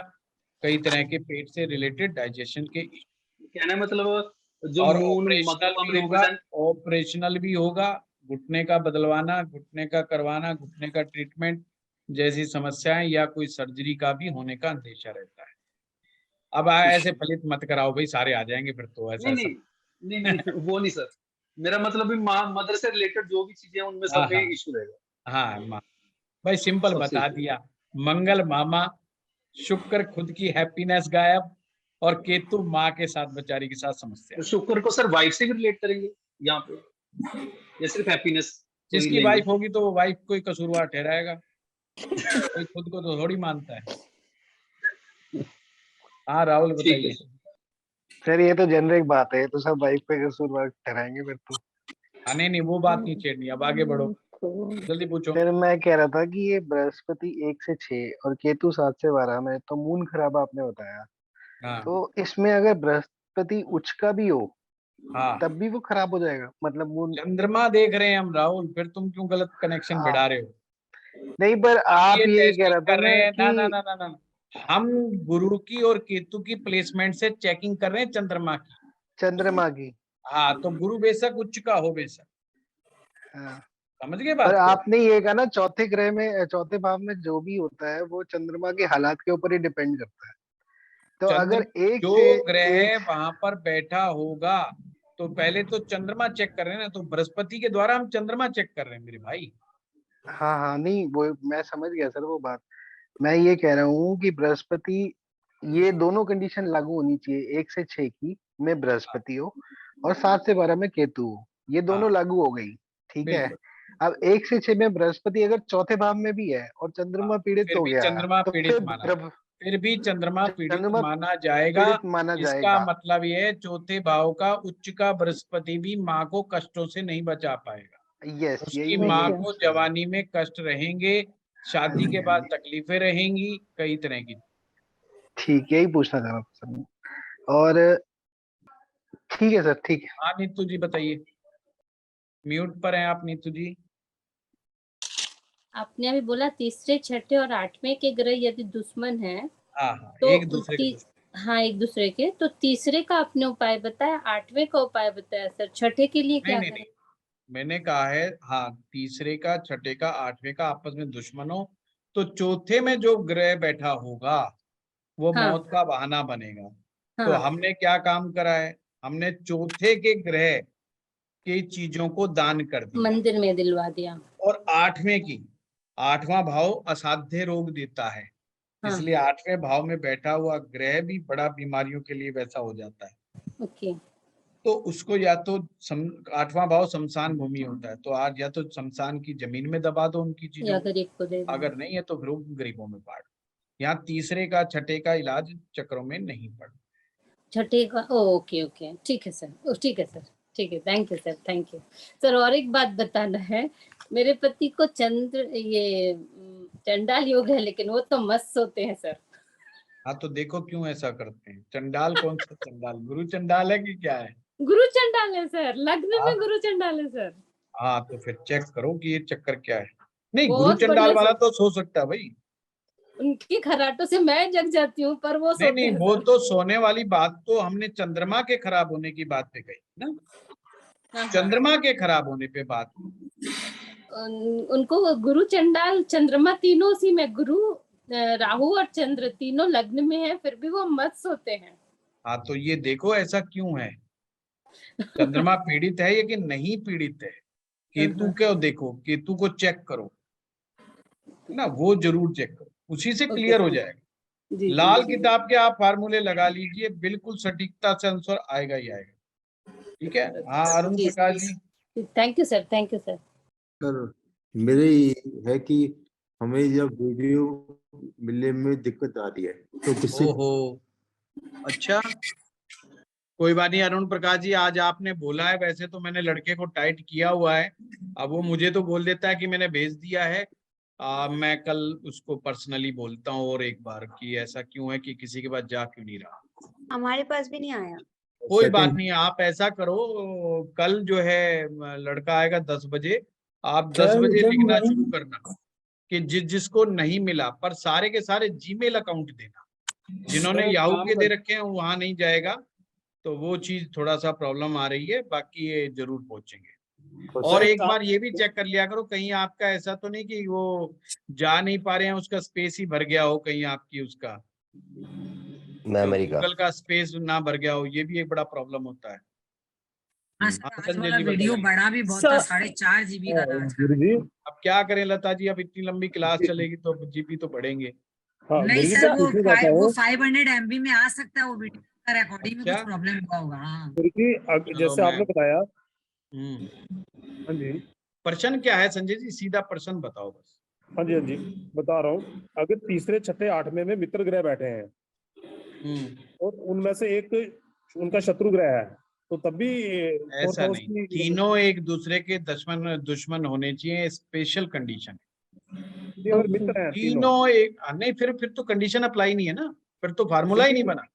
Speaker 1: कई तरह के पेट से रिलेटेड डाइजेशन के,
Speaker 7: कहना है मतलब जो
Speaker 1: और
Speaker 7: मून
Speaker 1: ऑपरेशनल
Speaker 7: मतलब
Speaker 1: भी होगा,
Speaker 7: रिप्रेजेंट,
Speaker 1: ऑपरेशनल भी होगा, घुटने का बदलवाना, घुटने का करवाना, घुटने का ट्रीटमेंट जैसी समस्याएं, या कोई सर्जरी का भी होने का अंदेशा रहता है। अब ऐसे फलित मत कराओ भाई, सारे आ जाएंगे फिर तो
Speaker 7: नहीं
Speaker 1: ऐसा
Speaker 7: नहीं
Speaker 1: सब।
Speaker 7: नहीं नहीं वो नहीं सर, मेरा मतलब भी माँ मदर से रिलेटेड जो भी चीजें हैं उनमें
Speaker 1: हाँ
Speaker 7: सब में
Speaker 1: हाँ
Speaker 7: इशू रहेगा।
Speaker 1: हाँ माँ, भाई सिंपल
Speaker 7: सबसे
Speaker 1: बता
Speaker 7: issue
Speaker 1: दिया। मंगल मामा, शुक्र खुद की हैप्पीनेस गायब, और केतु माँ के साथ बेचारी के साथ समस्या।
Speaker 7: तो शुक्र को सर वाइफ से भी रिलेट करेंगे यहाँ पे, या सिर्फ हैप्पीनेस को ही
Speaker 1: जिसकी
Speaker 7: लेंगे?
Speaker 1: वाइफ होगी तो वो वाइफ को ही कसूरवार ठहराएगा, कोई खुद को तो थोड़ी मानता है। हाँ राहुल
Speaker 7: ठीक है
Speaker 1: बताइए।
Speaker 7: सर।
Speaker 8: सर ये तो जेनरिक बात है, तो सब वाइफ पे कसूरवार ठहराएंगे फिर तो।
Speaker 1: हाँ नहीं नहीं, वो बात नहीं छेड़नी, अब आगे बढ़ो, जल्दी पूछो।
Speaker 8: सर मैं कह रहा था कि ये बृहस्पति 1 से 6 और केतु 7 से 12 में, तो मून खराब आपने बताया,
Speaker 1: हाँ
Speaker 8: तो इसमें अगर बृहस्पति उच्च का भी हो
Speaker 1: हाँ,
Speaker 8: तब भी वो खराब हो जाएगा, मतलब मून।
Speaker 1: चंद्रमा देख रहे हैं हम राहुल, फिर तुम क्यों गलत कनेक्शन
Speaker 8: आ,
Speaker 1: बिठा रहे हो?
Speaker 8: नहीं, पर आप
Speaker 1: ये
Speaker 8: ये कह
Speaker 1: टेस्टिंग
Speaker 8: रहा था
Speaker 1: कर रहे
Speaker 8: मैं
Speaker 1: हैं, ना ना
Speaker 8: कि
Speaker 1: ना ना ना, हम गुरु की और केतु की प्लेसमेंट से चेकिंग कर रहे हैं चंद्रमा की।
Speaker 8: चंद्रमा की।
Speaker 1: हाँ, तो गुरु बेशक उच्च का हो बेशक,
Speaker 8: हाँ।
Speaker 1: समझ गए
Speaker 8: पर
Speaker 1: बात को?
Speaker 8: आपने ये कहा ना चौथे ग्रह में, चौथे भाव में जो भी होता है वो चंद्रमा के हालात के ऊपर ही डिपेंड करता है। तो
Speaker 1: चंद्र
Speaker 8: अगर एक
Speaker 1: जो
Speaker 8: से
Speaker 1: ग्रह
Speaker 8: एक,
Speaker 1: वहां पर बैठा होगा, तो पहले तो चंद्रमा चेक कर रहे हैं ना, तो बृहस्पति के द्वारा हम चंद्रमा चेक कर रहे हैं मेरे भाई।
Speaker 8: हाँ हाँ, नहीं वो मैं समझ गया सर वो बात। मैं ये कह रहा हूँ कि बृहस्पति, ये दोनों कंडीशन लागू होनी चाहिए, 1 से 6 की में बृहस्पति हो और 7 से 12 में केतु हो, ये दोनों
Speaker 1: हाँ
Speaker 8: लागू हो गई। ठीक है।
Speaker 1: बिल्कुल।
Speaker 8: अब 1 से 6 में बृहस्पति अगर चौथे भाव में भी है और चंद्रमा पीड़ित
Speaker 1: फिर
Speaker 8: हो
Speaker 1: भी
Speaker 8: गया,
Speaker 1: चंद्रमा
Speaker 8: तो
Speaker 1: पीड़ित
Speaker 8: फिर
Speaker 1: माना जाएगा, फिर भी चंद्रमा पीड़ित
Speaker 8: चंद्रमा
Speaker 1: माना जाएगा।
Speaker 8: पीड़ित माना
Speaker 1: इसका
Speaker 8: जाएगा।
Speaker 1: मतलब ये है चौथे भाव का उच्च का बृहस्पति भी माँ को कष्टों से नहीं बचा पाएगा।
Speaker 8: यस, यही
Speaker 1: उसकी
Speaker 8: मैं
Speaker 1: माँ
Speaker 8: यही
Speaker 10: अच्छा।
Speaker 1: को
Speaker 8: पूछ रहा था।
Speaker 1: जवानी में कष्ट रहेंगे, शादी
Speaker 8: हाँ
Speaker 1: के
Speaker 8: जी, हाँ
Speaker 1: बाद
Speaker 8: जी।
Speaker 1: तकलीफें रहेंगी, कई तरह की।
Speaker 8: ठीक, यही पूछना था सर। और ठीक है सर, ठीक है।
Speaker 1: हाँ नीतू जी बताइए, म्यूट पर हैं आप नीतू जी।
Speaker 11: आपने अभी बोला तीसरे, छठे और आठवें के ग्रह यदि दुश्मन हैं
Speaker 1: हाँ हाँ,
Speaker 11: तो
Speaker 1: एक दूसरे के दुश्मन।
Speaker 11: हाँ एक दूसरे के, तो तीसरे का आपने उपाय बताया, आठवें का उपाय बताया सर, छठे के लिए
Speaker 1: नहीं
Speaker 11: क्या
Speaker 1: नहीं
Speaker 11: करें?
Speaker 1: नहीं, मैंने कहा है हाँ, तीसरे का, छठे का, आठवें का आपस में दुश्मन हो, तो चौथे में जो ग्रह बैठा होगा वो
Speaker 11: हाँ
Speaker 1: मौत का बहाना बनेगा। तो
Speaker 11: हाँ
Speaker 1: हमने क्या काम करा है, हमने चौथे के ग्रह की चीजों को दान कर दिया।
Speaker 11: मंदिर में दिलवा दिया।
Speaker 1: और आठवें की, आठवां भाव असाध्य रोग देता है,
Speaker 11: हाँ
Speaker 1: इसलिए आठवें भाव में बैठा हुआ ग्रह भी बड़ा बीमारियों के लिए वैसा हो जाता है।
Speaker 11: ओके।
Speaker 1: तो उसको या तो आठवां भाव शमशान भूमि होता है, तो आज या तो शमशान की जमीन में दबा दो उनकी चीजों
Speaker 11: या
Speaker 1: को,
Speaker 11: गरीब को दे दो।
Speaker 1: अगर नहीं है तो फिर वो गरीबों में बांट। यहाँ तीसरे का छठे का इलाज चक्रों में नहीं पड़।
Speaker 11: छठे का ओके ओके, ठीक है सर, ठीक है सर, ठीक है, thank you sir, thank you sir. और एक बात बताना है, मेरे पति को चंद्र ये चंडाल योग है, लेकिन वो तो मस्त सोते हैं सर।
Speaker 1: हाँ तो देखो क्यों ऐसा करते हैं, चंडाल कौन सा चंडाल, गुरु चंडाल है कि क्या है?
Speaker 11: गुरु चंडाल है सर, लग्न
Speaker 1: हाँ
Speaker 11: में गुरु चंडाल है सर।
Speaker 1: हाँ, तो फिर चेक करो कि ये चक्कर क्या है। नहीं, गुरु
Speaker 11: बहुत
Speaker 1: चंडाल
Speaker 11: बढ़िया
Speaker 1: वाला
Speaker 11: सर,
Speaker 1: तो सो सकता है भाई।
Speaker 11: उनकी खराटों से मैं जग जाती हूँ, पर वो
Speaker 1: नहीं
Speaker 11: सोते
Speaker 1: नहीं,
Speaker 11: हैं
Speaker 1: वो
Speaker 11: सर।
Speaker 1: तो सोने वाली बात तो हमने चंद्रमा के खराब होने की बात पे कही ना,
Speaker 11: हाँ हाँ।
Speaker 1: चंद्रमा के खराब होने पे बात।
Speaker 11: उनको गुरु चंडाल चंद्रमा तीनों सी में, गुरु राहु और चंद्र तीनों लग्न में है, फिर भी वो मत सोते हैं।
Speaker 1: हाँ तो ये देखो ऐसा क्यों है, चंद्रमा पीड़ित है या कि नहीं पीड़ित है। केतु को देखो, केतु को चेक करो ना, वो जरूर चेक करो, उसी से
Speaker 11: ओके
Speaker 1: क्लियर हो
Speaker 11: सर। जी
Speaker 1: जाएगा।
Speaker 11: जी
Speaker 1: लाल
Speaker 11: जी।
Speaker 1: किताब के आप फार्मूले लगा लीजिए, बिल्कुल सटीकता से आंसर आएगा ही आएगा। ठीक है। हाँ Arun
Speaker 11: ji
Speaker 1: Prakash ji.
Speaker 11: Thank you sir, thank you sir.
Speaker 12: Sir मेरे ये है कि हमें जब वीडियो मिलने में दिक्कत आ रही है तो किससे?
Speaker 1: ओहो, अच्छा कोई बात नहीं अरुण प्रकाश जी, आज आपने बोला है, वैसे तो मैंने लड़के को टाइट किया हुआ है, अब वो मुझे तो बोल देता है कि मैंने भेज दिया है। मैं कल उसको पर्सनली बोलता हूँ और एक बार कि ऐसा क्यों है कि किसी के पास जा क्यों नहीं रहा।
Speaker 9: हमारे पास भी नहीं आया।
Speaker 1: कोई बात नहीं, आप ऐसा करो, कल जो है लड़का आएगा 10 बजे, आप 10 बजे लिखना शुरू करना कि जिसको नहीं मिला, पर सारे के सारे जीमेल अकाउंट देना, जिन्होंने याहू के दे रखे हैं वहां नहीं जाएगा, तो वो चीज थोड़ा सा प्रॉब्लम आ रही है, बाकी ये जरूर पहुंचेंगे। और एक बार ये भी चेक कर लिया करो, कहीं आपका ऐसा तो नहीं कि वो जा नहीं पा रहे हैं, उसका स्पेस ही भर गया हो, कहीं आपकी उसका
Speaker 6: मेमोरी का।
Speaker 1: गूगल का स्पेस ना भर गया हो, ये भी एक बड़ा प्रॉब्लम होता है।
Speaker 2: हाँ
Speaker 1: हाँ
Speaker 2: सर, आज
Speaker 1: संजय
Speaker 2: वाला
Speaker 1: जी
Speaker 2: वीडियो
Speaker 1: बताइए।
Speaker 2: बड़ा भी बहुत था, 4.5 GB का था आज का।
Speaker 3: गुरुजी,
Speaker 1: अब क्या करें लता जी, अब इतनी लंबी क्लास चलेगी तो जीबी तो बढ़ेंगे।
Speaker 3: हाँ
Speaker 2: नहीं
Speaker 3: गुरुजी
Speaker 2: सर,
Speaker 3: मैं
Speaker 2: वो
Speaker 3: पूछना चाहता हूँ
Speaker 2: 500 MB में आ सकता है, वो वीडियो का रिकॉर्डिंग में
Speaker 1: अच्छा,
Speaker 2: कुछ प्रॉब्लम हुआ होगा। हाँ
Speaker 3: गुरुजी,
Speaker 1: चलो
Speaker 3: जैसे
Speaker 1: मैं
Speaker 3: आपने बताया। हाँ जी,
Speaker 1: प्रश्न क्या है संजय जी, सीधा प्रश्न बताओ बस।
Speaker 3: हाँ जी, हाँ जी, बता रहा हूँ। अगर तीसरे, छठे, आठवें में मित्र ग्रह बैठे हैं और उनमें से एक उनका शत्रु ग्रह है, तो तब भी फोर्थ
Speaker 1: ऐसा
Speaker 3: हाउस
Speaker 1: नहीं,
Speaker 3: की
Speaker 1: तीनों एक दूसरे के दुश्मन होने चाहिए, स्पेशल कंडीशन।
Speaker 3: अगर मित्र हैं तीनों,
Speaker 1: तीनों एक नहीं, फिर तो कंडीशन अप्लाई नहीं है ना, फिर तो फार्मूला ही नहीं बना।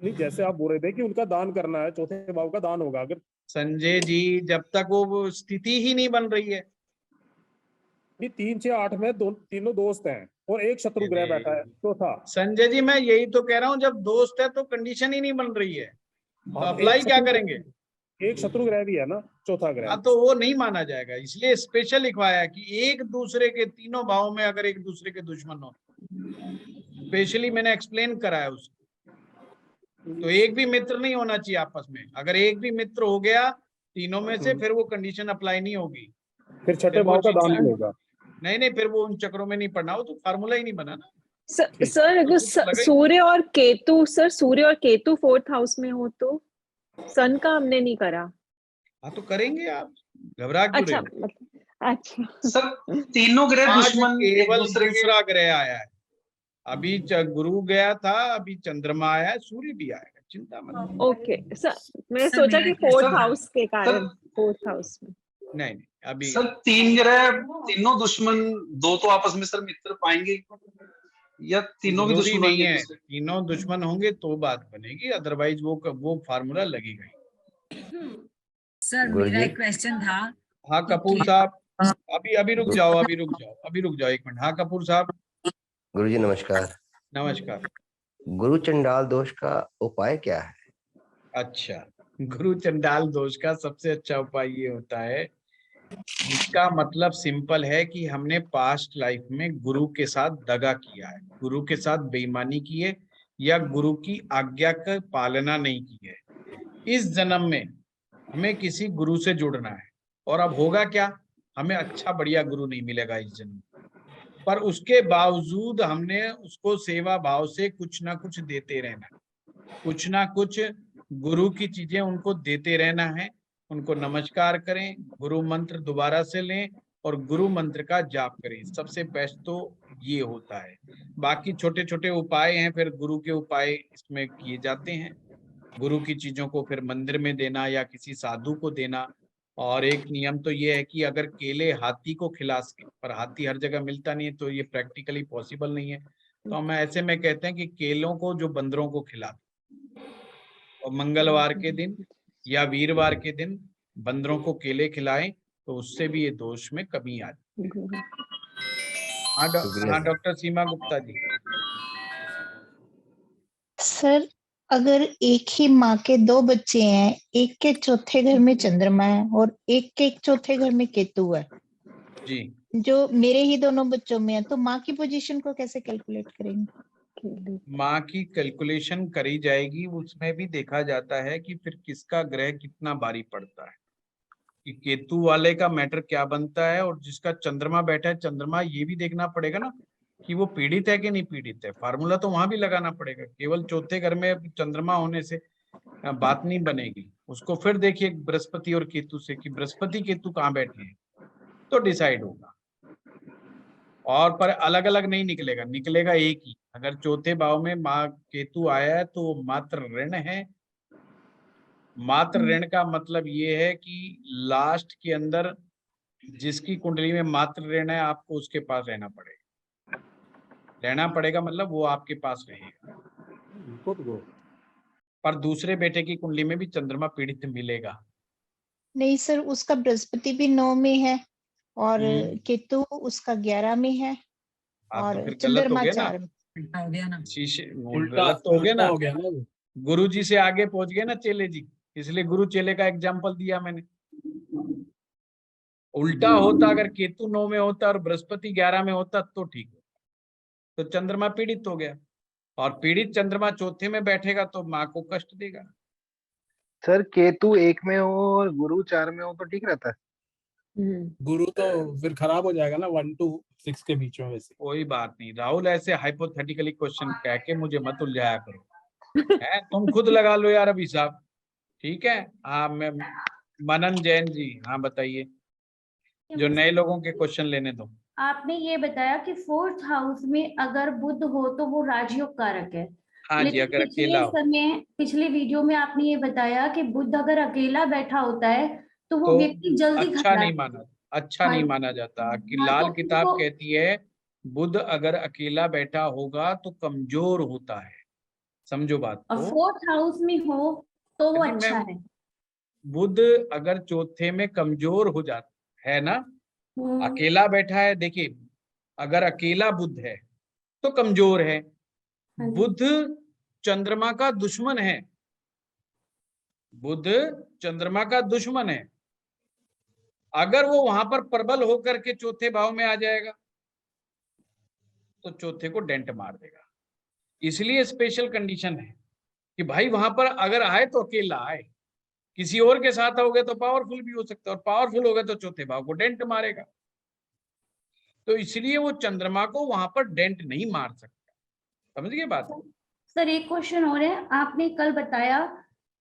Speaker 3: नहीं जैसे आप बोल रहे थे कि उनका दान करना है, चौथे भाव का दान होगा, अगर
Speaker 1: संजय जी जब तक वो स्थिति ही नहीं बन रही है।
Speaker 3: नहीं 3, 6, 8 में तीनों दोस्त हैं, और एक शत्रु ग्रह बैठा है चौथा।
Speaker 1: संजय जी मैं यही तो कह रहा हूँ, जब दोस्त है तो कंडीशन ही नहीं बन रही है, तो अप्लाई क्या करेंगे?
Speaker 3: एक शत्रु ग्रह भी है ना चौथा ग्रह।
Speaker 1: हाँ तो वो नहीं माना जाएगा, इसलिए स्पेशल लिखवाया है कि एक दूसरे के तीनों भाव में अगर एक दूसरे के दुश्मन हो, स्पेशली मैंने एक्सप्लेन करा है उसको। तो एक भी मित्र नहीं होना चाहिए आपस में, अगर एक भी मित्र हो गया तीनों में से फिर वो कंडीशन अप्लाई नहीं होगी,
Speaker 3: फिर छठे भाव का दान नहीं होगा।
Speaker 1: नहीं फिर वो उन चक्रों में नहीं पड़ना, वो तो फार्मूला ही नहीं बना ना।
Speaker 10: सर अगर सूर्य और केतु, सर सूर्य और केतु 4th हाउस में हो तो सन का हमने नहीं करा।
Speaker 1: हाँ तो करेंगे, आप घबरा क्यों रहे हो?
Speaker 10: अच्छा
Speaker 7: सर तीनों ग्रह दुश्मन
Speaker 1: केवल दूसरा ग्रह आया है, अभी गुरु गया था, अभी चंद्रमा आया है, सूर्य भी आएगा, चिंता मत।
Speaker 10: ओके सर, मैं सोचा कि 4th हाउस के कारण 4th हाउस में
Speaker 1: नहीं अभी
Speaker 7: सर 3 ग्रह तीनों दुश्मन, 2 तो आपस में सर मित्र पाएंगे या तीनों भी
Speaker 1: जरूरी
Speaker 7: दुश्मन
Speaker 1: नहीं है,
Speaker 7: होंगे?
Speaker 1: तीनों दुश्मन होंगे तो बात बनेगी, अदरवाइज वो फार्मूला लगेगा ही।
Speaker 2: सर मेरा एक क्वेश्चन था।
Speaker 1: हाँ कपूर साहब, अभी रुक जाओ एक मिनट। हाँ कपूर साहब।
Speaker 6: गुरुजी नमस्कार।
Speaker 1: नमस्कार।
Speaker 6: गुरु चंडाल दोष का उपाय क्या है?
Speaker 1: अच्छा, गुरु चंडाल दोष का सबसे अच्छा उपाय ये होता है, इसका मतलब सिंपल है कि हमने पास्ट लाइफ में गुरु के साथ दगा किया है, गुरु के साथ बेईमानी की है, या गुरु की आज्ञा का पालना नहीं की है। इस जन्म में हमें किसी गुरु से जुड़ना है, और अब होगा क्या, हमें अच्छा बढ़िया गुरु नहीं मिलेगा इस जन्म, पर उसके बावजूद हमने उसको सेवा भाव से कुछ ना कुछ देते रहना, कुछ ना कुछ गुरु की चीजें उनको देते रहना है। उनको नमस्कार करें, गुरु मंत्र दोबारा से लें और गुरु मंत्र का जाप करें, सबसे बेस्ट तो ये होता है। बाकी छोटे छोटे उपाय हैं, फिर गुरु के उपाय इसमें किए जाते हैं, गुरु की चीजों को फिर मंदिर में देना या किसी साधु को देना। और एक नियम तो ये है कि अगर केले हाथी को खिला सके, पर हाथी हर जगह मिलता नहीं है तो ये प्रैक्टिकली पॉसिबल नहीं है, तो हम ऐसे में कहते हैं कि केलों को जो बंदरों को खिला, और मंगलवार के दिन या वीरवार के दिन बंदरों को केले खिलाएं, तो उससे भी ये दोष में कमी आ जाती है। हाँ डॉक्टर सीमा गुप्ता जी।
Speaker 13: सर अगर एक ही माँ के 2 बच्चे हैं, एक के चौथे घर में चंद्रमा है और एक के चौथे घर में केतु है
Speaker 1: जी,
Speaker 13: जो मेरे ही दोनों बच्चों में है, तो माँ की पोजीशन को कैसे कैलकुलेट करेंगे?
Speaker 1: माँ की कैलकुलेशन करी जाएगी, उसमें भी देखा जाता है कि फिर किसका ग्रह कितना भारी पड़ता है, कि केतु वाले का मैटर क्या बनता है, और जिसका चंद्रमा बैठा है, चंद्रमा ये भी देखना पड़ेगा ना कि वो पीड़ित है कि नहीं पीड़ित है, फार्मूला तो वहां भी लगाना पड़ेगा। केवल चौथे घर में चंद्रमा होने से बात नहीं बनेगी, उसको फिर देखिए बृहस्पति और केतु से कि बृहस्पति केतु कहाँ बैठे हैं, तो डिसाइड होगा। और पर अलग अलग नहीं निकलेगा, निकलेगा एक ही। अगर चौथे भाव में माँ केतु आया है तो मात्र ऋण है। मात्र ऋण का मतलब ये है कि लास्ट के अंदर जिसकी कुंडली में मात्र ऋण है, आपको उसके पास रहना पड़ेगा, मतलब वो आपके पास रहेगा। पर दूसरे बेटे की कुंडली में भी चंद्रमा पीड़ित मिलेगा।
Speaker 13: नहीं सर, उसका बृहस्पति भी 9 में है और केतु उसका 11 में है और
Speaker 1: तो
Speaker 13: चंद्रमा 4 में।
Speaker 2: हो गया ना,
Speaker 1: गलत तो हो गया ना, गुरु जी से आगे पहुंच गए ना चेले जी, इसलिए गुरु चेले का एग्जाम्पल दिया मैंने। उल्टा होता, अगर केतु 9 में होता और बृहस्पति 11 में होता तो ठीक होता, तो चंद्रमा पीड़ित हो गया, और पीड़ित चंद्रमा चौथे में बैठेगा तो माँ को कष्ट देगा।
Speaker 8: सर केतु 1 में हो और गुरु 4 में हो तो ठीक रहता है?
Speaker 14: गुरु तो फिर खराब हो जाएगा ना 1 to 6 के बीच में। वैसे
Speaker 1: कोई बात नहीं राहुल, ऐसे हाइपोथेटिकली क्वेश्चन कह के मुझे मत उलझाया करो है, तुम खुद लगा लो यार अभी साहब, ठीक है। हाँ मैं मनन जैन जी, हाँ बताइए, जो नए लोगों के क्वेश्चन लेने दो।
Speaker 15: आपने ये बताया कि 4th हाउस में अगर बुध हो तो वो राजयोग कारक है।
Speaker 1: हाँ जी, अगर अकेला हो।
Speaker 15: पिछले वीडियो में आपने ये बताया कि बुध अगर अकेला बैठा होता है तो वो व्यक्ति जल्दी
Speaker 1: अच्छा नहीं माना जाता कि लाल किताब कहती है बुध अगर अकेला बैठा होगा तो कमजोर होता है, समझो बात को।
Speaker 15: और 4th हाउस में हो तो वो अच्छा है।
Speaker 1: बुध अगर चौथे में कमजोर हो जाता है ना, अकेला बैठा है, देखिए अगर अकेला बुध है तो कमजोर है।
Speaker 15: हाँ जी।
Speaker 1: बुध चंद्रमा का दुश्मन है, बुध चंद्रमा का दुश्मन है। अगर वो वहां पर प्रबल होकर के चौथे भाव में आ जाएगा तो चौथे को डेंट मार देगा। इसलिए स्पेशल कंडीशन है कि भाई वहां पर अगर आए तो अकेला आए, किसी और के साथ हो गए तो पावरफुल भी हो सकता है, और पावरफुल हो गए तो चौथे भाव को डेंट मारेगा। तो इसलिए वो चंद्रमा को वहां पर डेंट नहीं मार सकता। समझ गए बात?
Speaker 15: सर एक क्वेश्चन और है, आपने कल बताया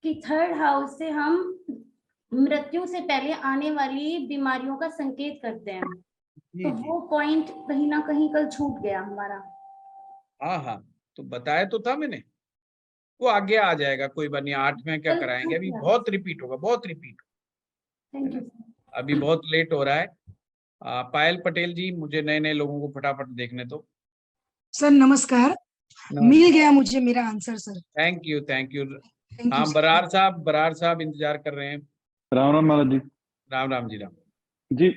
Speaker 15: कि थर्ड हाउस से हम मृत्यु से पहले आने वाली बीमारियों का संकेत करते हैं, तो वो पॉइंट कहीं ना कहीं कल छूट गया हमारा।
Speaker 1: हाँ हाँ, तो बताया तो था मैंने, वो आगे आ जाएगा, कोई बात नहीं। 8 में क्या कराएंगे, अभी बहुत रिपीट होगा, बहुत रिपीट।
Speaker 15: Thank you.
Speaker 1: अभी बहुत लेट हो रहा है। पायल पटेल जी, मुझे नए नए लोगों को फटाफट देखने दो।
Speaker 16: सर नमस्कार, मिल गया मुझे मेरा answer sir.
Speaker 1: Thank you, thank you.
Speaker 16: Thank you,
Speaker 1: हाँ,
Speaker 16: sir.
Speaker 1: बरार साहब इंतजार कर रहे हैं।
Speaker 17: राम राम महाराज जी।
Speaker 1: राम राम जी, राम
Speaker 17: जी।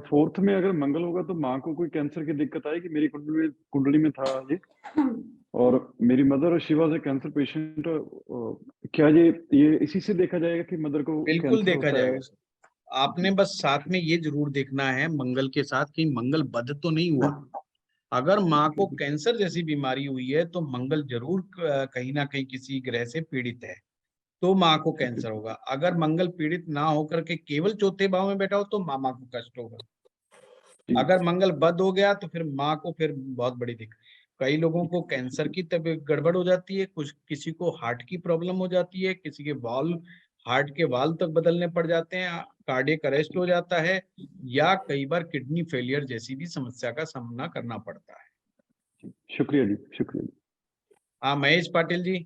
Speaker 17: फोर्थ में अगर मंगल होगा तो माँ को कोई कैंसर की दिक्कत आएगी? मेरी कुंडली में था ये, और मेरी मदर और शिवा से कैंसर पेशेंट। क्या ये इसी से देखा जाएगा कि मदर को
Speaker 1: बिल्कुल
Speaker 17: कैंसर
Speaker 1: देखा
Speaker 17: होता है?
Speaker 1: जाएगा। आपने बस साथ में ये जरूर देखना है मंगल के साथ कि मंगल बद तो नहीं हुआ। अगर माँ को कैंसर जैसी बीमारी हुई है तो मंगल जरूर कहीं ना कहीं किसी ग्रह से पीड़ित है, तो माँ को कैंसर होगा। अगर मंगल पीड़ित ना होकर के केवल चौथे भाव में बैठा हो तो मामा को कष्ट होगा। अगर मंगल बद हो गया तो फिर माँ को फिर बहुत बड़ी दिक्कत। कई लोगों को कैंसर की तबीयत गड़बड़ हो जाती है, कुछ किसी को हार्ट की प्रॉब्लम हो जाती है, किसी के वाल्व, हार्ट के वाल्व तक बदलने पड़ जाते हैं, कार्डियक अरेस्ट हो जाता है, या कई बार किडनी फेलियर जैसी भी समस्या का सामना करना पड़ता है।
Speaker 17: शुक्रिया जी, शुक्रिया जी।
Speaker 1: हाँ, महेश पाटिल जी।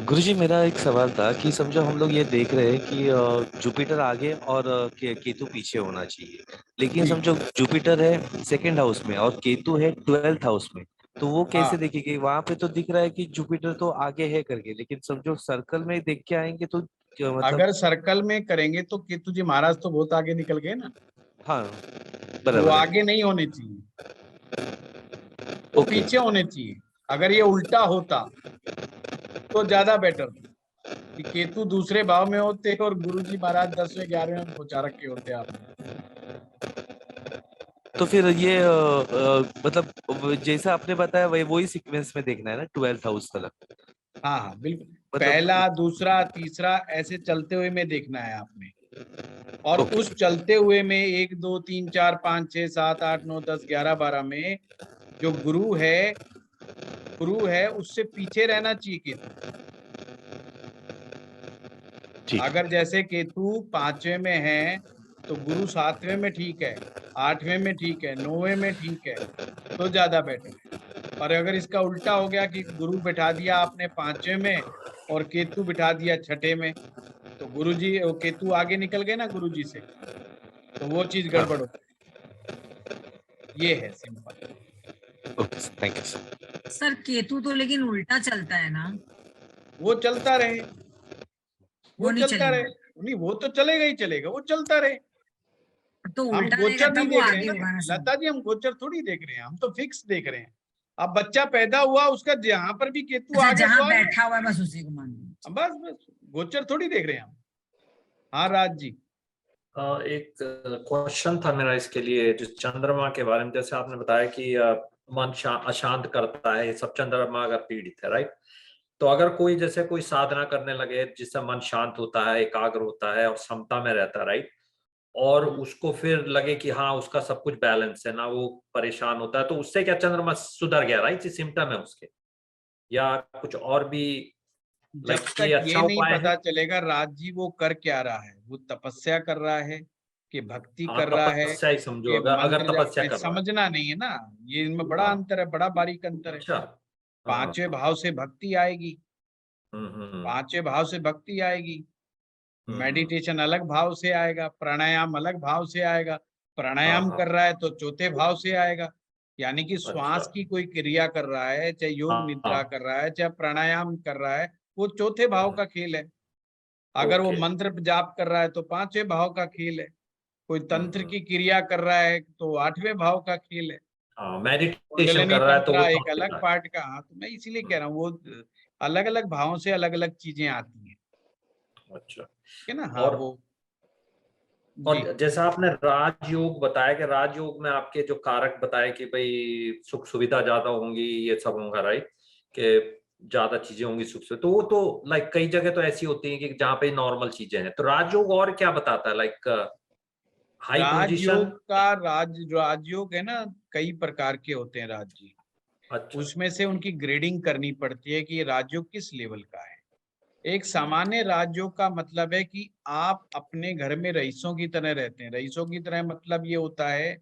Speaker 18: गुरुजी, मेरा एक सवाल था कि समझो हम लोग ये देख रहे हैं कि जुपिटर आगे और केतु पीछे होना चाहिए, लेकिन समझो जुपिटर है सेकंड हाउस में और केतु है 12th हाउस में, तो वो कैसे देखेंगे? वहां पे तो दिख रहा है कि जुपिटर तो आगे है करके, लेकिन समझो सर्कल में देख के आएंगे तो मतलब
Speaker 1: अगर सर्कल में करेंगे तो केतु जी महाराज तो बहुत आगे निकल गए ना।
Speaker 18: हाँ,
Speaker 1: वो
Speaker 18: बराबर है।
Speaker 1: आगे नहीं होने चाहिए, वो पीछे होने चाहिए। अगर ये उल्टा होता तो ज्यादा बेटर कि केतु दूसरे भाव में होते और गुरुजी महाराज 10वें 11वें में पहुंचा रखे होते आपने।
Speaker 18: तो फिर ये मतलब जैसा आपने बताया वही सीक्वेंस में देखना है ना 12th हाउस तक।
Speaker 1: हाँ हाँ बिल्कुल, पहला दूसरा तीसरा ऐसे चलते हुए में देखना है आपने, और उस चलते हुए में 1 2 3 4 5 6 7 8 9 10 11 12 में जो गुरु है उससे पीछे रहना चाहिए केतु। अगर जैसे केतु 5वें में है तो गुरु 7वें में ठीक है, 8वें में ठीक है, 9वें में ठीक है, तो ज्यादा बेटर है। और अगर इसका उल्टा हो गया कि गुरु बिठा दिया आपने 5वें में और केतु बिठा दिया 6ठे में, तो गुरुजी केतु आगे निकल गए ना गुरुजी से, तो वो चीज गड़बड़ हो। ये है simple.
Speaker 18: Thank you sir.
Speaker 2: Sir Ketu तो लेकिन उल्टा चलता है ना?
Speaker 1: वो चलता रहे, वो
Speaker 2: नहीं
Speaker 1: चलता रहे, नहीं वो तो चलेगा ही चलेगा, वो चलता रहे।
Speaker 2: तो
Speaker 1: हम
Speaker 2: उल्टा
Speaker 1: गोचर नहीं
Speaker 2: वो
Speaker 1: देख
Speaker 2: आगे
Speaker 1: रहे
Speaker 2: होगा
Speaker 1: हैं
Speaker 2: ना सर।
Speaker 1: लता जी, हम गोचर थोड़ी देख रहे हैं, हम तो फिक्स देख रहे हैं। अब बच्चा पैदा हुआ, उसका जहां पर भी केतु आ गया
Speaker 2: जहां
Speaker 1: तो आ गया।
Speaker 2: बैठा हुआ है बस उसी को मान लो।
Speaker 1: बस गोचर थोड़ी देख रहे हैं हम। हाँ राज जी।
Speaker 19: एक क्वेश्चन था मेरा इसके लिए, जिस चंद्रमा के बारे में, जैसे आपने बताया कि मन अशांत करता है, सब चंद्रमा अगर पीड़ित है, राइट? तो अगर कोई जैसे कोई साधना करने लगे जिससे मन शांत होता है, एकाग्र होता है और समता में रहता है, राइट, और उसको फिर लगे कि हाँ उसका सब कुछ बैलेंस है ना, वो परेशान होता है, तो उससे क्या चंद्रमा सुधर गया, राइट? ये सिम्टम है उसके, या कुछ और भी?
Speaker 1: जब तक ये नहीं पता चलेगा राज जी वो कर क्या रहा है, वो तपस्या कर रहा है कि भक्ति कर रहा है,
Speaker 19: तपस्या ही समझो,
Speaker 1: कि
Speaker 19: अगर
Speaker 1: मंत्र
Speaker 19: तपस्या कर रहा है।
Speaker 1: समझना नहीं है ना, ये इनमें बड़ा अंतर है, बड़ा बारीक अंतर है।
Speaker 19: अच्छा।
Speaker 1: 5वें भाव से भक्ति आएगी, 5वें भाव से भक्ति आएगी, मेडिटेशन अलग भाव से आएगा, प्राणायाम अलग भाव से आएगा। प्राणायाम कर रहा है तो चौथे भाव से आएगा, यानी कि श्वास की कोई क्रिया कर रहा है, चाहे योग निद्रा कर रहा है, चाहे प्राणायाम कर रहा है, वो चौथे भाव का खेल है। अगर वो मंत्र जाप कर रहा है तो 5वें भाव का खेल है। कोई तंत्र की क्रिया कर रहा है तो 8वें भाव का खेल है।
Speaker 19: मेडिटेशन कर रहा है तो वो
Speaker 1: एक अलग पार्ट का। हाँ, तो मैं इसीलिए कह रहा हूँ वो अलग अलग भावों से अलग अलग चीजें आती हैं।
Speaker 19: अच्छा,
Speaker 1: है ना। हाँ,
Speaker 19: और जैसा आपने राजयोग बताया कि राजयोग में आपके जो कारक बताए कि भाई सुख सुविधा ज्यादा होंगी, ये सब होगा, राइट, कि ज्यादा चीजें होंगी सुख से, तो वो तो लाइक कई जगह तो ऐसी होती है कि जहाँ पे नॉर्मल चीजें हैं। तो राजयोग और क्या बताता है, लाइक हाई पोजीशन?
Speaker 1: राजयोग है ना, कई प्रकार के होते हैं राजयोग।
Speaker 19: अच्छा।
Speaker 1: उसमें से उनकी ग्रेडिंग करनी पड़ती है कि ये राजयोग किस लेवल का है। एक सामान्य राजयोग का मतलब है कि आप अपने घर में रईसों की तरह रहते हैं। रईसों की तरह मतलब ये होता है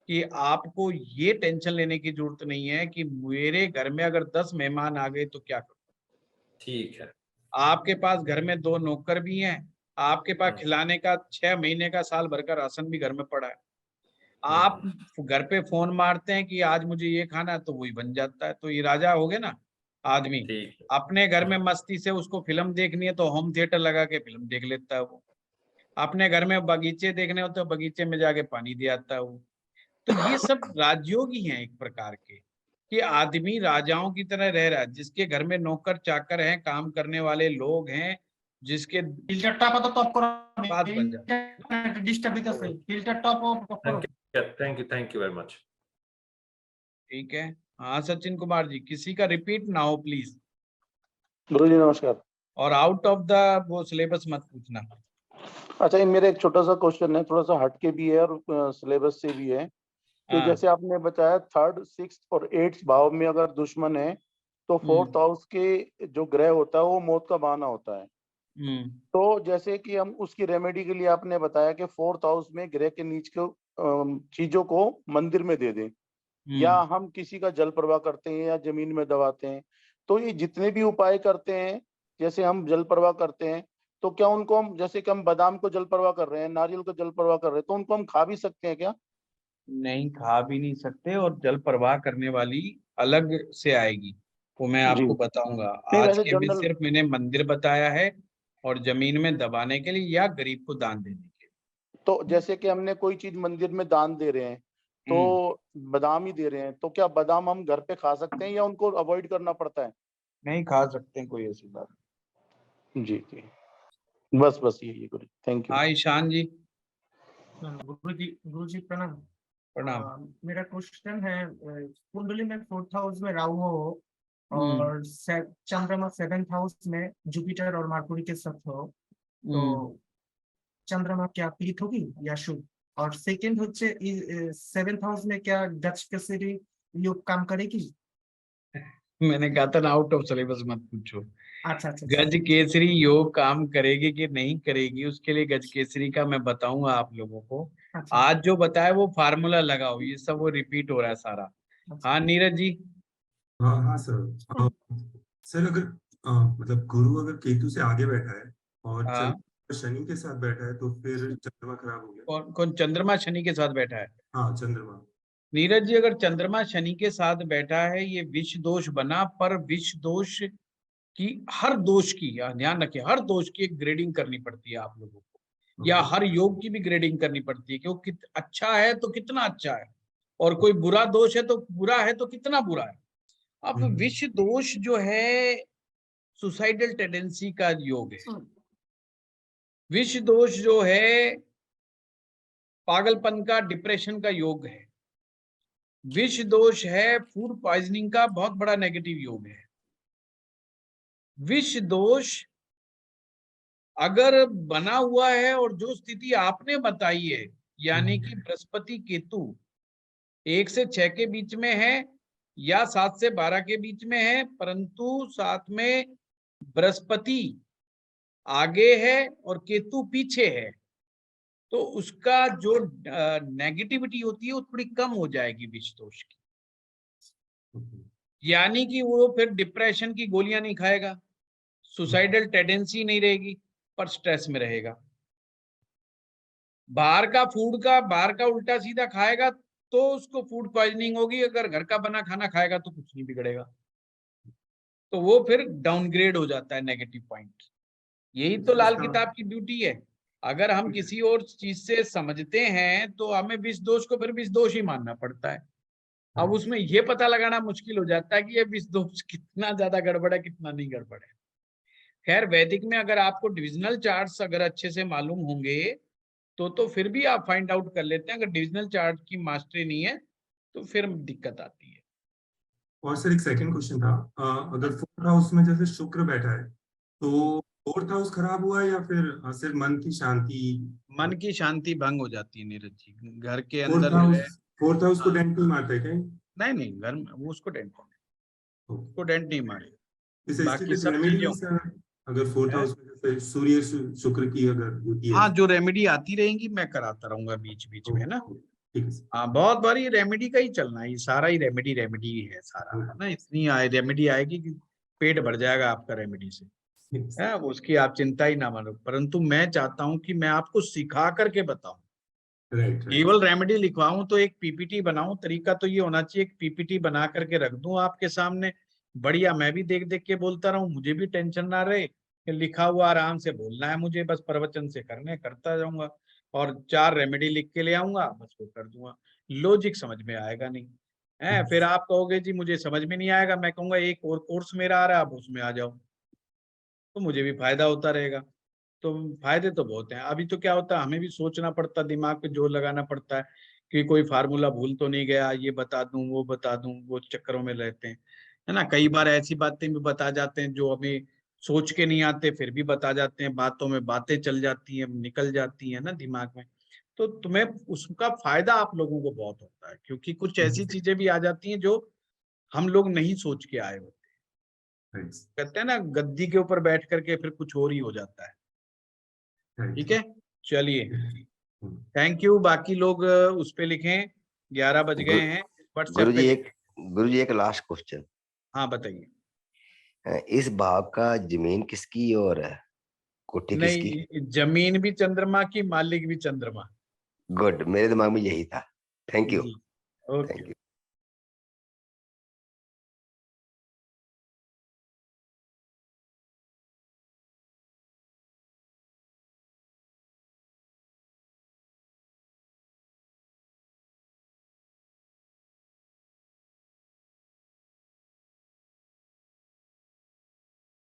Speaker 1: कि आपको ये टेंशन लेने की जरूरत नहीं है कि मेरे घर में अगर 10 मेहमान आ गए तो क्या करूं।
Speaker 19: ठीक है।
Speaker 1: आपके पास घर में 2 नौकर भी हैं, आपके पास खिलाने का 6 महीने का साल भर का राशन भी घर में पड़ा है। आप घर पे फोन मारते हैं कि आज मुझे ये खाना है, तो वही बन जाता है। तो ये राजा हो गए ना आदमी। अपने घर में मस्ती से उसको फिल्म देखनी है तो होम थिएटर लगा के फिल्म देख लेता है वो। अपने घर में बगीचे देखने होते हैं, बगीचे में जाके पानी दे आता है वो। तो ये सब राजयोग ही हैं एक प्रकार के, कि आदमी राजाओं की तरह रह रहा है, जिसके घर में नौकर चाकर हैं, काम करने वाले लोग हैं, जिसके बात बन जाए।
Speaker 19: Thank you very much.
Speaker 1: ठीक है। हाँ सचिन कुमार जी, किसी का रिपीट ना हो प्लीज।
Speaker 4: गुरुजी नमस्कार।
Speaker 1: और आउट ऑफ द वो सिलेबस मत पूछना।
Speaker 4: अच्छा, ये मेरा एक छोटा सा क्वेश्चन है, थोड़ा सा हटके भी है और सिलेबस से भी है कि जैसे आपने बताया 3rd, 6th और 8th भाव में अगर दुश्मन है तो 4th हाउस के जो ग्रह होता है वो मौत का बहाना होता है। तो जैसे कि हम उसकी रेमेडी के लिए आपने बताया कि 4th हाउस में ग्रह के नीच को चीजों को मंदिर में दे दें, या हम किसी का जल प्रवाह करते हैं या जमीन में दबाते हैं। तो ये जितने भी उपाय करते हैं, जैसे हम जल प्रवाह करते हैं, तो क्या उनको हम, जैसे कि हम बादाम को जल प्रवाह कर रहे हैं, नारियल को जल प्रवाह कर रहे हैं, तो उनको हम खा भी सकते हैं क्या?
Speaker 1: नहीं, खा भी नहीं सकते। और जल प्रवाह करने वाली अलग से आएगी, वो मैं आपको बताऊंगा। आज के में सिर्फ मैंने मंदिर बताया है और जमीन में दबाने के लिए या गरीब को दान देने के लिए।
Speaker 4: तो जैसे कि हमने कोई चीज मंदिर में दान दे रहे हैं, तो बादाम ही दे रहे हैं, तो क्या बादाम हम घर पे खा सकते हैं या उनको अवॉइड करना पड़ता है?
Speaker 1: नहीं, खा सकते हैं, कोई ऐसी बात।
Speaker 4: जी जी, बस यही गुरु। Thank you.
Speaker 1: हाँ ईशान जी।
Speaker 20: गुरु जी प्रणाम।
Speaker 1: प्रणाम।
Speaker 20: मेरा क्वेश्चन है, कुंडली में 4th हाउस में राहु हो और चंद्रमा 7th हाउस में जुपिटर और मरकुरी के साथ हो, तो चंद्रमा क्या पीड़ित होगी या शुभ? और सेकंड होच्छे 7th हाउस में क्या गज केसरी योग काम करेगी?
Speaker 1: मैंने कहा था ना, आउट ऑफ सिलेबस मत पूछो।
Speaker 20: अच्छा।
Speaker 1: गज केसरी योग काम करेगी कि नहीं करेगी, उसके लिए गज केसरी का मैं बताऊंगा आप लोगों को। आज जो बताया वो फार्मूला लगाओ, ये सब वो रिपीट हो रहा है सारा। हाँ नीरज जी।
Speaker 12: हाँ सर। सर अगर मतलब गुरु अगर केतु से आगे बैठा है और शनि के साथ बैठा है तो फिर चंद्रमा खराब हो गया।
Speaker 1: कौन चंद्रमा शनि के साथ बैठा है?
Speaker 12: हाँ चंद्रमा।
Speaker 1: नीरज जी, अगर चंद्रमा शनि के साथ बैठा है, ये विष दोष बना, पर विष दोष की, हर दोष की, ध्यान रखिए, हर दोष की एक ग्रेडिंग करनी पड़ती है आप लोगों को, या हर योग की भी ग्रेडिंग करनी पड़ती है कि वो अच्छा है तो कितना अच्छा है, और कोई बुरा दोष है तो बुरा है तो कितना बुरा है। अब विष दोष जो है सुसाइडल टेंडेंसी का योग है। विष दोष जो है पागलपन का, डिप्रेशन का योग है। विष दोष है फूड पॉइजनिंग का बहुत बड़ा नेगेटिव योग है। विष दोष अगर बना हुआ है और जो स्थिति आपने बताई है, यानी कि बृहस्पति केतु 1 से 6 के बीच में है या 7 से 12 के बीच में है, परंतु साथ में बृहस्पति आगे है और केतु पीछे है, तो उसका जो नेगेटिविटी होती है वो थोड़ी कम हो जाएगी विष दोष की। यानी कि वो फिर डिप्रेशन की गोलियां नहीं खाएगा, सुसाइडल टेंडेंसी नहीं रहेगी, पर स्ट्रेस में रहेगा। बाहर का उल्टा सीधा खाएगा तो उसको फूड पॉइजनिंग होगी, अगर घर का बना खाना खाएगा तो कुछ नहीं बिगड़ेगा। तो वो फिर डाउनग्रेड हो जाता है नेगेटिव पॉइंट। यही तो लाल किताब की ब्यूटी है। अगर हम किसी और चीज से समझते हैं तो हमें विष दोष को फिर विष दोष ही मानना पड़ता है। अब उसमें ये पता लगाना मुश्किल हो जाता है कि ये विष दोष कितना ज्यादा गड़बड़ है कितना नहीं गड़बड़ है। खैर वैदिक में अगर आपको डिविजनल चार्ट्स अगर अच्छे से मालूम होंगे तो फिर भी आप फाइंड आउट कर लेते हैं। अगर डिविजनल चार्ट की मास्टरी नहीं है तो फिर दिक्कत आती है।
Speaker 12: और सर एक सेकंड क्वेश्चन था, अगर फोर्थ हाउस में जैसे शुक्र बैठा है तो फोर्थ हाउस खराब हुआ है या फिर सिर्फ मन की शांति?
Speaker 1: मन की शांति भंग हो जाती है नीरज जी। घर के अंदर
Speaker 12: फोर्थ हाउस को डेंट नहीं मारता है क्या?
Speaker 1: नहीं घर में वो उसको डेंट नहीं मारे।
Speaker 12: इससे
Speaker 1: बाकी सब चीजें
Speaker 12: अगर फोर्थ हाउस में जैसे सूर्य शुक्र की अगर युति है,
Speaker 1: हाँ जो रेमेडी आती रहेंगी मैं कराता रहूंगा बीच बीच में ना। हाँ बहुत बारी रेमेडी का ही चलना है, ये सारा ही रेमेडी है सारा, है ना। इतनी रेमेडी आएगी कि पेट भर जाएगा आपका रेमेडी से, है उसकी आप चिंता ही ना मानो। परंतु मैं चाहता हूं कि मैं आपको सिखा करके बताऊं। केवल रेमेडी लिखवाऊं तो एक पीपीटी बनाऊं, तरीका तो ये होना चाहिए एक पीपीटी बना करके रख दूं आपके सामने, बढ़िया मैं भी देख देख के बोलता रहूं, मुझे भी टेंशन ना रहे कि लिखा हुआ आराम से बोलना है मुझे, बस प्रवचन से करता जाऊंगा और 4 रेमेडी लिख के ले आऊंगा, बस वो कर दूंगा। लॉजिक समझ में आएगा नहीं है, फिर आप कहोगे जी मुझे समझ में नहीं आएगा, मैं कहूंगा एक और कोर्स मेरा आ रहा है आप उसमें आ जाओ, तो मुझे भी फायदा होता रहेगा। तो फायदे तो बहुत हैं। अभी तो क्या होता है हमें भी सोचना पड़ता, दिमाग पे जोर लगाना पड़ता है कि कोई फार्मूला भूल तो नहीं गया, ये बता दूं वो बता दूं, वो चक्करों में रहते हैं, है ना। कई बार ऐसी बातें भी बता जाते हैं जो हमें सोच के नहीं आते, फिर भी बता जाते हैं, बातों में बातें चल जाती हैं, निकल जाती हैं ना दिमाग में। तो तुम्हें उसका फायदा आप लोगों को बहुत होता है, क्योंकि कुछ ऐसी चीजें भी आ जाती हैं जो हम लोग नहीं सोच के आए होते। कहते हैं ना गद्दी के ऊपर बैठ करके फिर कुछ और ही हो जाता है। ठीक है चलिए, थैंक यू। बाकी लोग उस पे लिखें, 11 बज गए हैं।
Speaker 6: गुरुजी एक लास्ट क्वेश्चन।
Speaker 1: हाँ बताइए।
Speaker 6: इस भाव का जमीन किसकी और है कोठी किसकी?
Speaker 1: नहीं जमीन भी चंद्रमा की, मालिक भी चंद्रमा।
Speaker 6: गुड, मेरे दिमाग में यही था। Thank you.
Speaker 1: ओके।